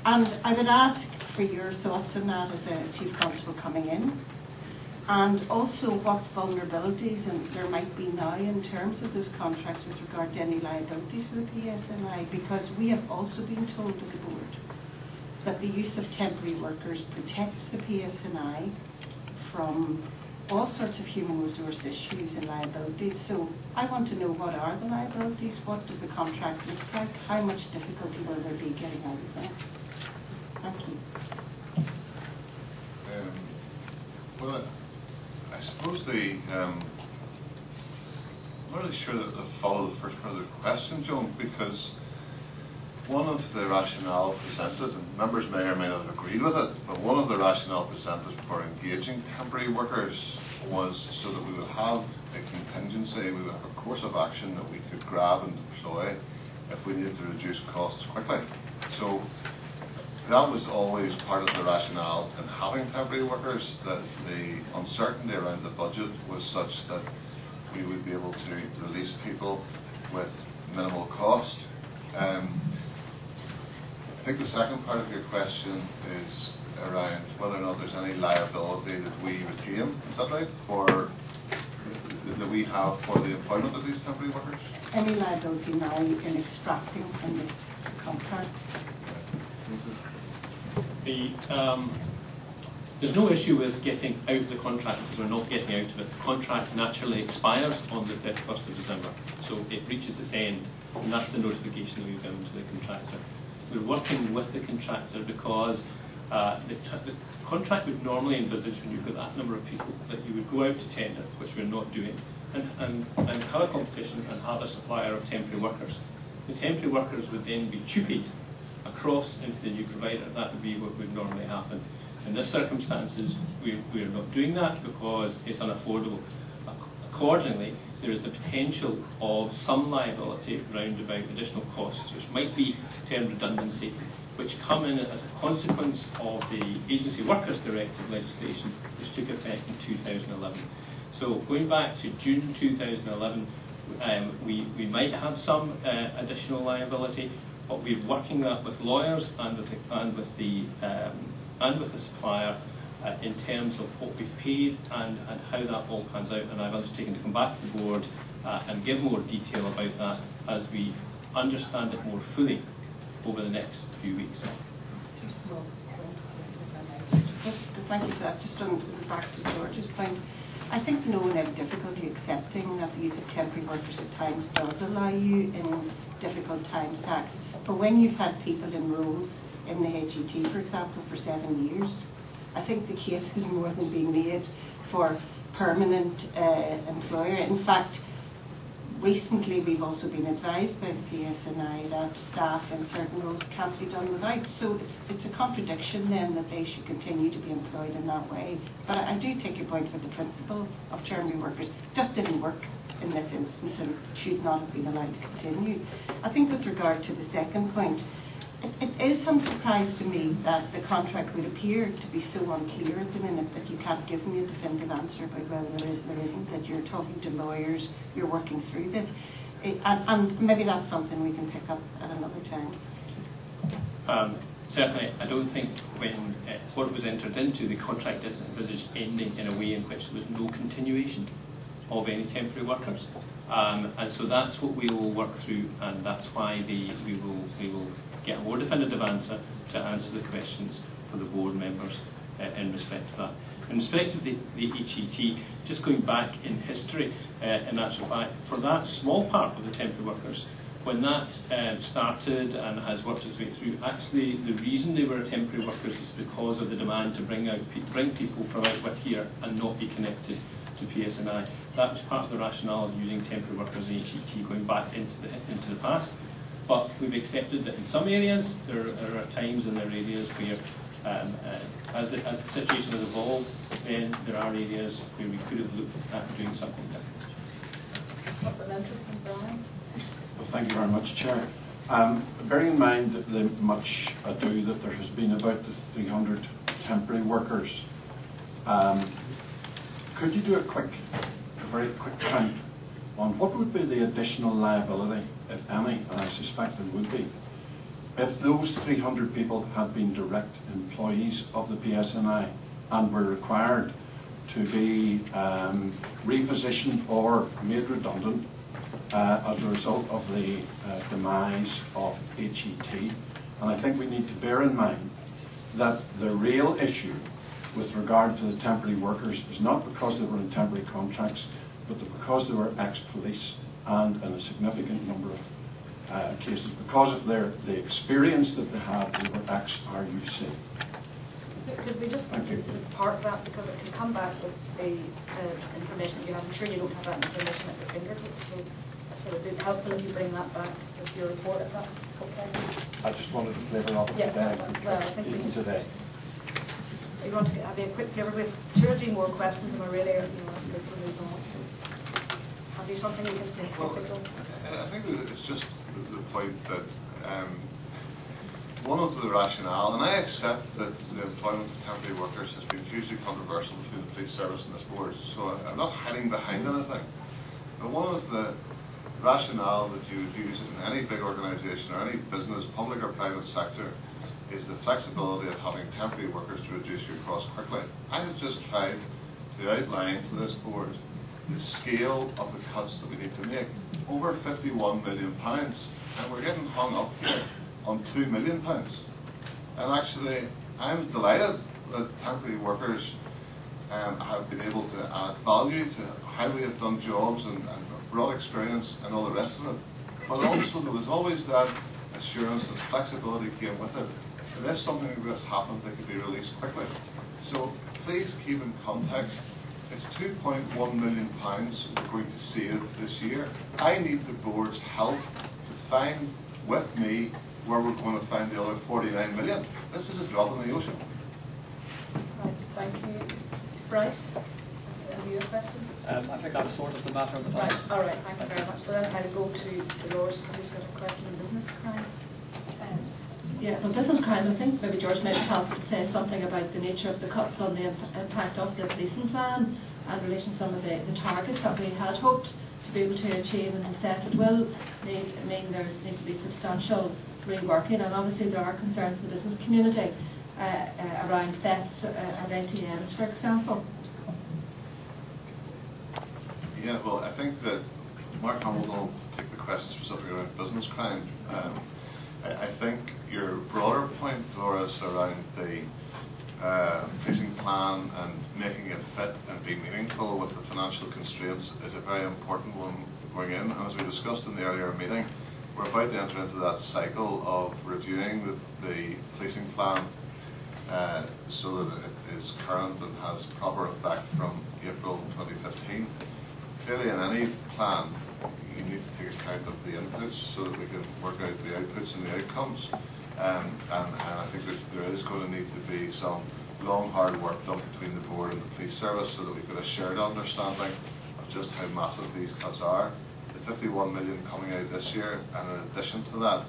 And I would ask for your thoughts on that as a Chief Constable coming in, and also what vulnerabilities and there might be now in terms of those contracts with regard to any liabilities for the PSNI, because we have also been told as a board that the use of temporary workers protects the PSNI from all sorts of human resource issues and liabilities. So I want to know, what are the liabilities? What does the contract look like? How much difficulty will there be getting out of that? Thank you. Well, I suppose I'm not really sure that I follow the first part of the question, Joan, because one of the rationale presented, and members may or may not have agreed with it, but one of the rationale presented for engaging temporary workers was so that we would have a contingency, we would have a course of action that we could grab and deploy if we needed to reduce costs quickly. So that was always part of the rationale in having temporary workers, that the uncertainty around the budget was such that we would be able to release people with minimal cost. I think the second part of your question is around whether or not there's any liability that we retain, is that right, that we have for the employment of these temporary workers? Any liability now in extracting from this contract? There's no issue with getting out of the contract because we're not getting out of it. The contract naturally expires on the 31st of December, so it reaches its end, and that's the notification that we've given to the contractor. we're working with the contractor because the contract would normally envisage, when you've got that number of people, that you would go out to tender, which we're not doing, and have a competition and have a supplier of temporary workers. The temporary workers would then be tupied across into the new provider. That would be what would normally happen. In this circumstances, we are not doing that because it's unaffordable. Accordingly, there is the potential of some liability round about additional costs, which might be termed redundancy, which come in as a consequence of the Agency Workers Directive legislation, which took effect in 2011. So going back to June 2011, we might have some additional liability, but we're working that with lawyers and with the supplier in terms of what we've paid and how that all pans out. And I've undertaken to come back to the board and give more detail about that as we understand it more fully over the next few weeks. Just thank you for that. Just on back to George's point, I think no one had difficulty accepting that the use of temporary workers at times does allow you in difficult times tax. But when you've had people in roles in the HET, for example, for 7 years, I think the case is more than being made for permanent employer. In fact, recently we've also been advised by the PSNI that staff in certain roles can't be done without. So it's a contradiction then that they should continue to be employed in that way. But I do take your point with the principle of temporary workers. Just didn't work in this instance and should not have been allowed to continue. I think with regard to the second point, it is some surprise to me that the contract would appear to be so unclear at the minute that you can't give me a definitive answer about whether there is or there isn't, that you're talking to lawyers, you're working through this. And maybe that's something we can pick up at another time. Certainly, I don't think when what was entered into, the contract didn't envisage ending in a way in which there was no continuation of any temporary workers. And so that's what we will work through, and that's why we will get a more definitive answer to answer the questions for the board members in respect to that. In respect of the HET, just going back in history, in actual fact, for that small part of the temporary workers, when that started and has worked its way through, actually the reason they were temporary workers is because of the demand to bring people from out with here and not be connected to PSNI. That was part of the rationale of using temporary workers in HET going back into the past. But we've accepted that in some areas there are times and there are areas where, as the situation has evolved, then there are areas where we could have looked at doing something different. Supplementary from Brian. Well, thank you very much, Chair. Bearing in mind the much ado that there has been about the 300 temporary workers, could you do a very quick count on what would be the additional liability, if any, and I suspect there would be, if those 300 people had been direct employees of the PSNI and were required to be repositioned or made redundant as a result of the demise of HET. And I think we need to bear in mind that the real issue with regard to the temporary workers is not because they were in temporary contracts, but because they were ex-police and in a significant number of cases, because of the experience that they had, they were ex-RUC. Could we just park that, because it can come back with the information that you have. I'm sure you don't have that information at your fingertips, so it would be helpful if you bring that back with your report, if that's okay. I just wanted to flavour of it today. Well, I think we just today. We want to have a quick flavour. We have 2 or 3 more questions, and we're really, we're moving on. So, have you something you can say? Well, I think that it's just the point that one of the rationale, and I accept that the employment of temporary workers has been hugely controversial between the police service and this board, so I'm not hiding behind anything. But one of the rationale that you would use in any big organisation or any business, public or private sector, is the flexibility of having temporary workers to reduce your costs quickly. I have just tried to outline to this board the scale of the cuts that we need to make. Over £51 million, and we're getting hung up here on £2 million. And actually, I'm delighted that temporary workers have been able to add value to how we have done jobs and broad experience and all the rest of it. But also there was always that assurance that flexibility came with it. And if something like this happened, they could be released quickly. So please keep in context, it's £2.1 million we're going to save this year. I need the board's help to find with me where we're going to find the other 49 million. This is a drop in the ocean. Right, thank you. Bryce, have you a question? I think I've sorted the matter of the Right, all right, thank you very much. Well, then I'll go to Dolores, who's got a question on business crime. Yeah, but business crime, I think maybe George might help to say something about the nature of the cuts on the impact of the policing plan and in relation to some of the targets that we had hoped to be able to achieve and to set. It will mean there needs to be substantial reworking, and obviously there are concerns in the business community around thefts of ATMs, for example. Yeah, well, I think that Mark Hamilton will take the question specifically around business crime. I think your broader point, Doris, around the policing plan and making it fit and be meaningful with the financial constraints is a very important one going in. And as we discussed in the earlier meeting, we're about to enter into that cycle of reviewing the policing plan so that it is current and has proper effect from April 2015. Clearly, in any plan, you need to take account of the inputs so that we can work out the outputs and the outcomes. And I think there is going to need to be some long, hard work done between the board and the police service so that we've got a shared understanding of just how massive these cuts are. The 51 million coming out this year, and in addition to that,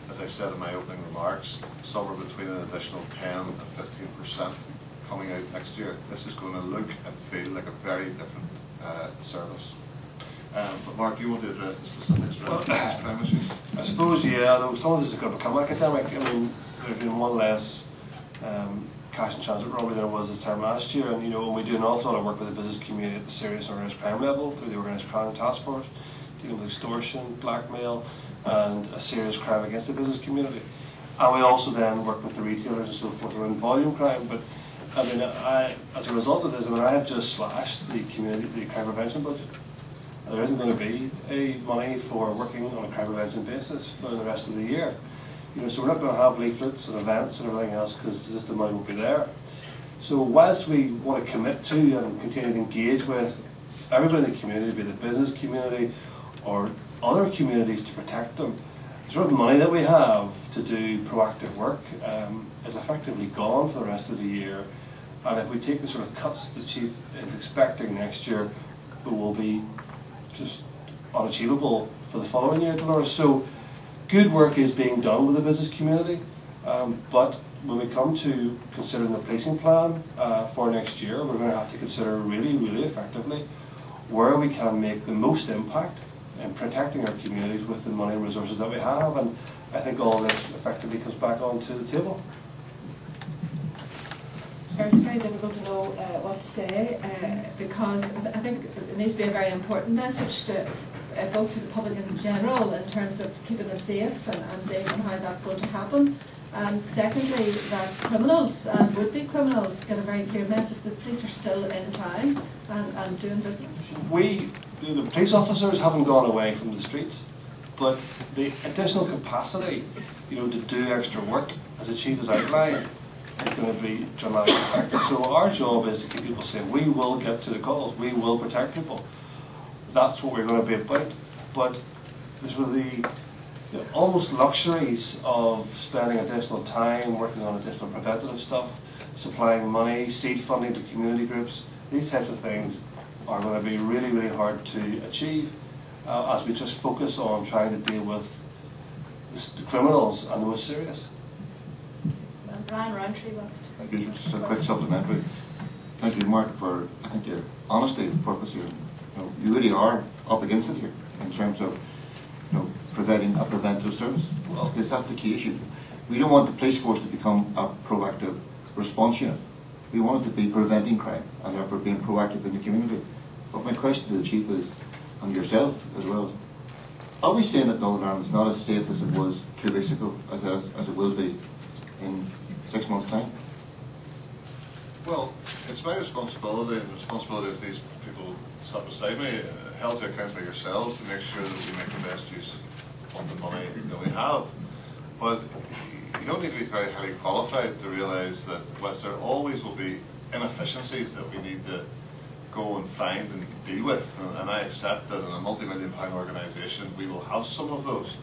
as I said in my opening remarks, somewhere between an additional 10 and 15% coming out next year. This is going to look and feel like a very different service. But Mark, you want to address the specifics around business crime issues? I suppose, yeah, though some of this is going to become academic. I mean, there's been one less cash and transit robbery than there was this time last year, and you know, we do an awful lot of work with the business community at the serious organised crime level through the Organised Crime Task Force, dealing with extortion, blackmail, and a serious crime against the business community. And we also then work with the retailers and so forth around volume crime. But I mean, as a result of this, I mean, I have just slashed the crime prevention budget. There isn't going to be money for working on a crime prevention basis for the rest of the year. You know, so we're not going to have leaflets and events and everything else because just the money won't be there. So whilst we want to commit to and continue to engage with everybody in the community, be it the business community or other communities, to protect them, the sort of money that we have to do proactive work is effectively gone for the rest of the year. And if we take the sort of cuts the Chief is expecting next year, it will be just unachievable for the following year, Dolores. So good work is being done with the business community, but when we come to considering the policing plan for next year, we're going to have to consider really, really effectively where we can make the most impact in protecting our communities with the money and resources that we have. And I think all this effectively comes back onto the table. It's very difficult to know what to say because I think it needs to be a very important message to both to the public in general in terms of keeping them safe and how that's going to happen. And secondly, that criminals and would-be criminals get a very clear message that the police are still in town and doing business. The police officers haven't gone away from the street, but the additional capacity, you know, to do extra work, as the Chief has outlined, is going to be dramatically affected. So our job is to keep people safe. We will get to the calls. We will protect people. That's what we're going to be about. But there's really the almost luxuries of spending additional time working on additional preventative stuff, supplying money, seed funding to community groups. These types of things are going to be really, really hard to achieve as we just focus on trying to deal with the criminals and the most serious. Ryan Roundtree wants to. Thank you. Just a quick supplementary. Thank you, Mark, for I think your honesty of purpose here. You really are up against it here in terms of providing a preventative service. Well, because that's the key issue. We don't want the police force to become a proactive response unit. We want it to be preventing crime and therefore being proactive in the community. But my question to the Chief is, and yourself as well, are we saying that Northern Ireland is not as safe as it was 2 weeks ago, as it will be in 6 months' time? Well, it's my responsibility and the responsibility of these people sat beside me, held to account by yourselves, to make sure that we make the best use of the money that we have. but you don't need to be very highly qualified to realise that whilst there always will be inefficiencies that we need to go and find and deal with, and I accept that in a multi-million-pound organisation we will have some of those,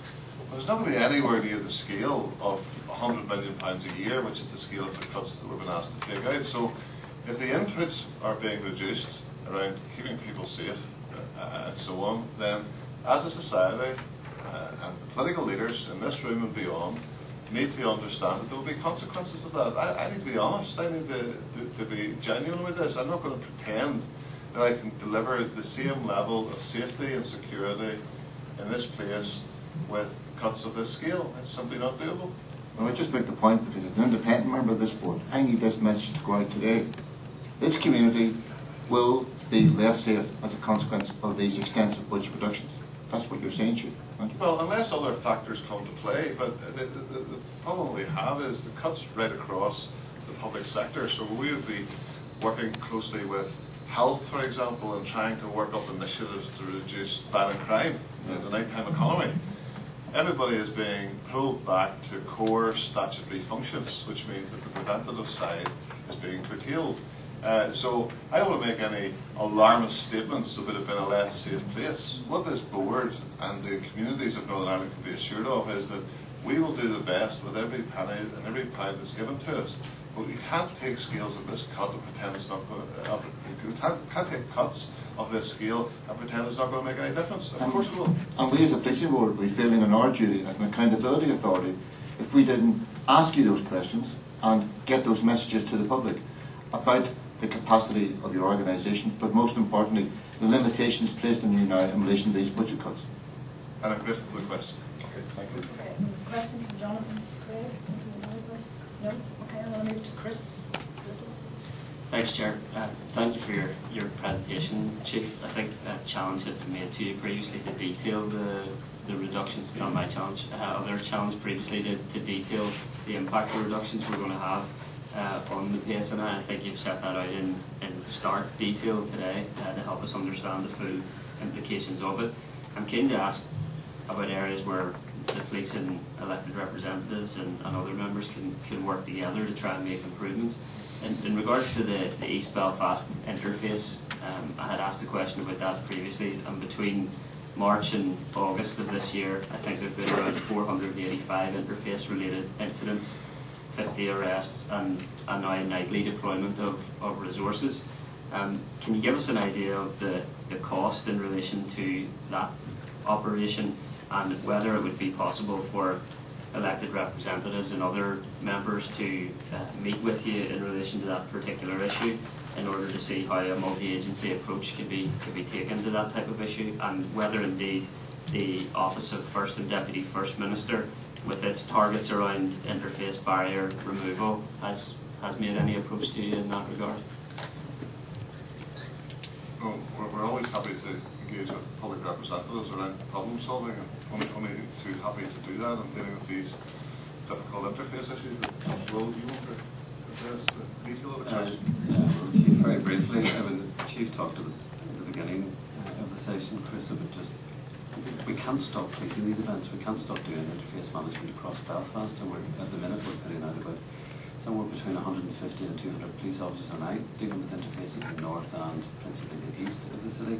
but there's not going to be anywhere near the scale of £100 million a year, which is the scale of the cuts that we've been asked to take out. So if the inputs are being reduced around keeping people safe and so on, then as a society and the political leaders in this room and beyond need to understand that there will be consequences of that. I need to be honest, I need to be genuine with this. I'm not going to pretend that I can deliver the same level of safety and security in this place with cuts of this scale. It's simply not doable. Well, I just make the point, because as an independent member of this board, I need this message to go out today. This community will be less safe as a consequence of these extensive budget reductions. That's what you're saying, Chief. Well, unless other factors come to play, but the problem we have is the cuts right across the public sector. So we would be working closely with health, for example, and trying to work up initiatives to reduce violent crime in the nighttime economy. Everybody is being pulled back to core statutory functions, which means that the preventative side is being curtailed. So I don't want to make any alarmist statements about it being a less safe place. What this board and the communities of Northern Ireland can be assured of is that we will do the best with every penny and every pound that's given to us. But you can't take scales of this cut and pretend it's not going to. You can't take cuts of this scale and pretend it's not going to make any difference. Of course it will. And we as a policing board would be failing in our duty as an accountability authority if we didn't ask you those questions and get those messages to the public about the capacity of your organisation, but most importantly, the limitations placed on you now in relation to these budget cuts. And I'm grateful for the question. Okay, thank you. Okay, question from Jonathan Craig. Another question? No? Okay, I'm going to move to Chris. Thanks, Chair. Thank you for your presentation, Chief. I think a challenge had been made to you previously to detail the reductions, not my challenge, other challenge previously to detail the impact of reductions we're going to have on the PSNI. I think you've set that out in stark detail today to help us understand the full implications of it. I'm keen to ask about areas where the police and elected representatives and other members can work together to try and make improvements. In regards to the East Belfast interface, I had asked a question about that previously, and between March and August of this year, I think there have been around 485 interface-related incidents, 50 arrests, and now a nightly deployment of resources. Can you give us an idea of the cost in relation to that operation, and whether it would be possible for elected representatives and other members to meet with you in relation to that particular issue in order to see how a multi-agency approach could be taken to that type of issue, and whether indeed the Office of First and Deputy First Minister, with its targets around interface barrier removal, has made any approach to you in that regard? Well, we're always happy to engage with public representatives around problem solving, and only too happy to do that and dealing with these difficult interface issues. Will you want to address the detail of the question? Chief, very briefly, the Chief talked at the beginning of the session, Chris, about just we can't stop policing these events. We can't stop doing interface management across Belfast, and at the minute we're putting out about somewhere between 150 and 200 police officers a night dealing with interfaces in north and principally the east of the city.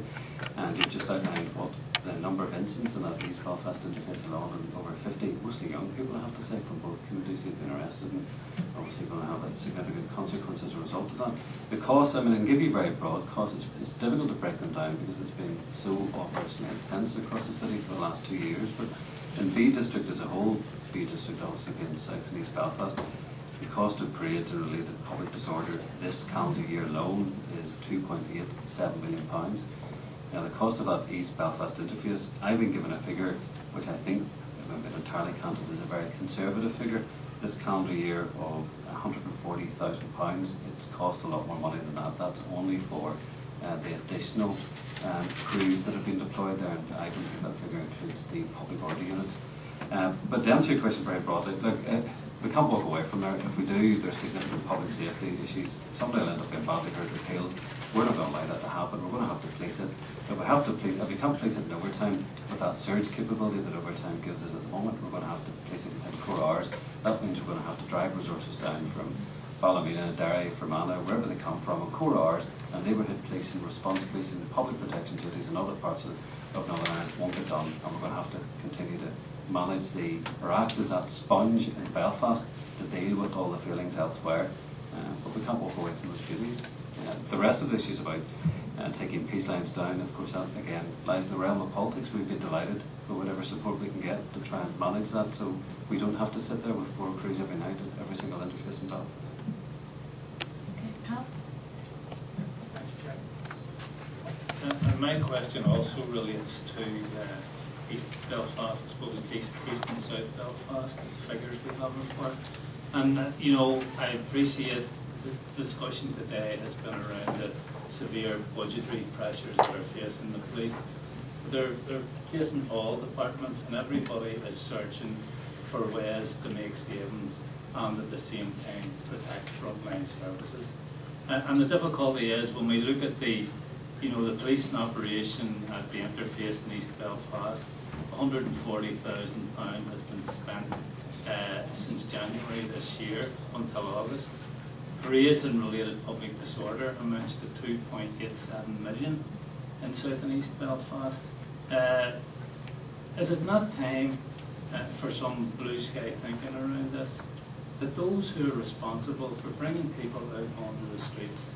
And you've just outlined what the number of incidents in that East Belfast interface alone, and over 50, mostly young people, I have to say, from both communities who've been arrested, and obviously going to have a significant consequence as a result of that. The cost, I mean, I can give you very broad costs. It's difficult to break them down because it's been so operationally intense across the city for the last 2 years. But in B District as a whole, B District obviously being South and East Belfast, the cost of parades and related public disorder this calendar year alone is £2.87 million. Now the cost of that East Belfast interface, I've been given a figure which I think, if I'm being entirely candid, is a very conservative figure. This calendar year of £140,000. It's cost a lot more money than that. That's only for the additional crews that have been deployed there, and I don't think that figure includes the public order units. But to answer your question very broadly, look, we can't walk away from there. If we do, there's significant public safety issues. Somebody will end up being badly hurt or killed. We're not going to allow that to happen. We're going to have to police it. If we can't police it in overtime with that surge capability that overtime gives us at the moment, we're going to have to police it within 4 hours. That means we're going to have to drag resources down from Ballymena, Derry, Fermanagh, wherever they come from, in core hours, and neighbourhood policing, response policing, the public protection duties in other parts of Northern Ireland won't get done, and we're going to have to continue to manage or act as that sponge in Belfast to deal with all the feelings elsewhere, but we can't walk away from those duties. The rest of the issues about taking peace lines down, of course, that again lies in the realm of politics. We'd be delighted with whatever support we can get to try and manage that, so we don't have to sit there with 4 crews every night at every single interface in Belfast. Okay, Pat? Thanks, Chair. And my question also relates to East Belfast. I suppose it's East and South Belfast, the figures we have for. And, you know, I appreciate the discussion today has been around the severe budgetary pressures that are facing the police. They're facing all departments, and everybody is searching for ways to make savings and at the same time protect frontline services. And the difficulty is when we look at the policing operation at the interface in East Belfast, £140,000 has been spent since January this year until August. Parades and related public disorder amounts to 2.87 million in South and East Belfast. Is it not time for some blue sky thinking around this, that those who are responsible for bringing people out onto the streets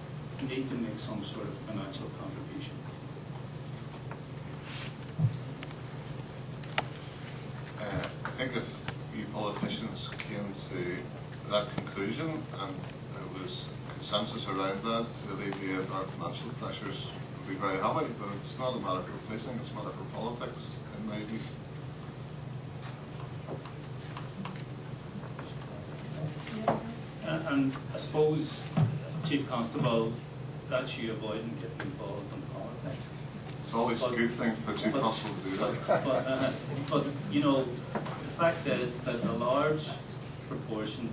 need to make some sort of financial contribution? I think if you politicians came to that conclusion and there was consensus around that, the idea that our financial pressures would be very happy, but it's not a matter for policing, it's a matter for politics, in my view. And I suppose, Chief Constable, that's you avoiding getting involved in politics. It's always a good thing for a Chief Constable to do that. But you know, the fact is that a large proportion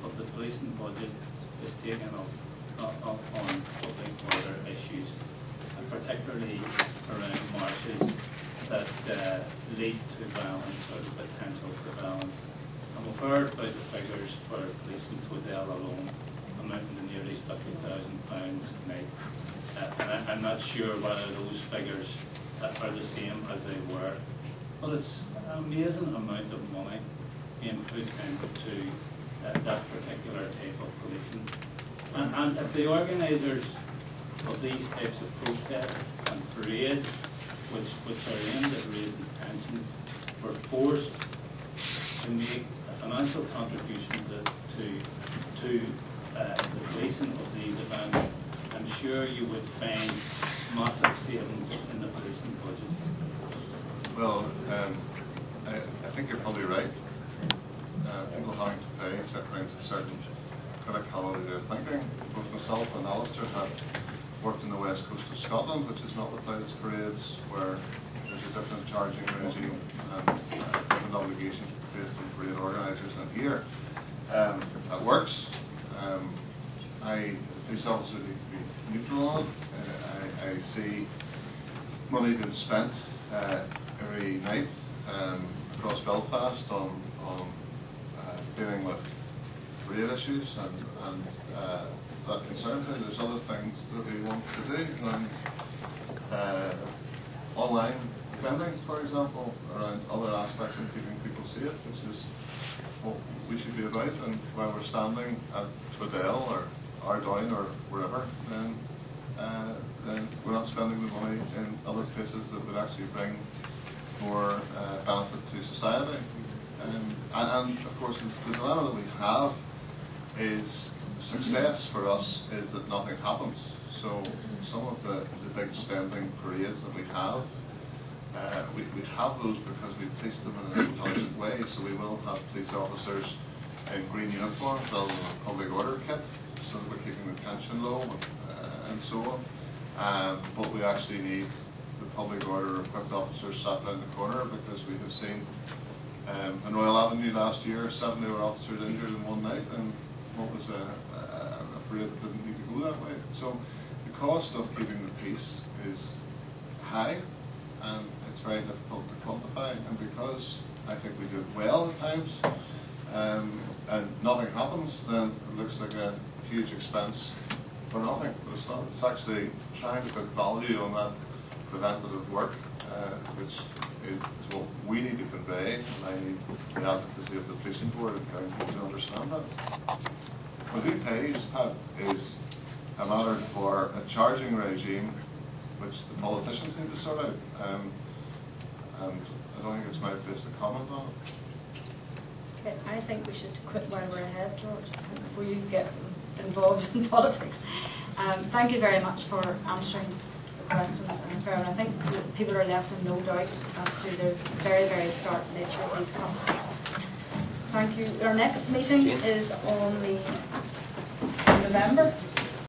of the policing budget is taken up on public order issues, and particularly around marches that lead to violence or the potential for violence. And we've heard about the figures for police in Todell alone amounting to nearly £50,000 a night. And I'm not sure whether those figures are the same as they were. But it's an amazing amount of money being put into that particular type of policing. And if the organisers of these types of protests and parades, which are aimed at raising tensions, were forced to make a financial contribution to the policing of these events, I'm sure you would find massive savings in the policing budget. Well, I think you're probably right. People having to pay certain criticality to their thinking. Both myself and Alistair have worked in the west coast of Scotland, which is not without its parades, where there's a different charging regime and different obligations based on parade organisers. And here, it works. Police officers need to be neutral on it. I see money being spent every night across Belfast on dealing with parade issues, and that concerns me. There's other things that we want to do around online offending, for example, around other aspects of keeping people safe, which is what we should be about. And while we're standing at Twadell or Ardoyne or wherever, then we're not spending the money in other places that would actually bring more benefit to society. And of course, the dilemma that we have is success for us is that nothing happens. So some of the big spending parades that we have those because we police them in an intelligent way. So we will have police officers in green uniforms rather than a public order kit, so that we're keeping the tension low and so on. But we actually need the public order equipped officers sat around the corner, because we have seen In Royal Avenue last year, 70 were officers injured in one night, and what was a parade that didn't need to go that way. So the cost of keeping the peace is high, and it's very difficult to quantify. And because I think we do it well at times, and nothing happens, then it looks like a huge expense for nothing. But it's not. It's actually trying to put value on that preventative work, which is what we need to convey, and I need the advocacy of the policing board and county to understand that. But who pays, Pat, is a matter for a charging regime which the politicians need to sort out, and I don't think it's my place to comment on it. Okay, I think we should quit while we're ahead, George, before you get involved in politics. Thank you very much for answering the questions, and I think people are left in no doubt as to the very, very stark nature of these cuts. Thank you. Our next meeting is on the November.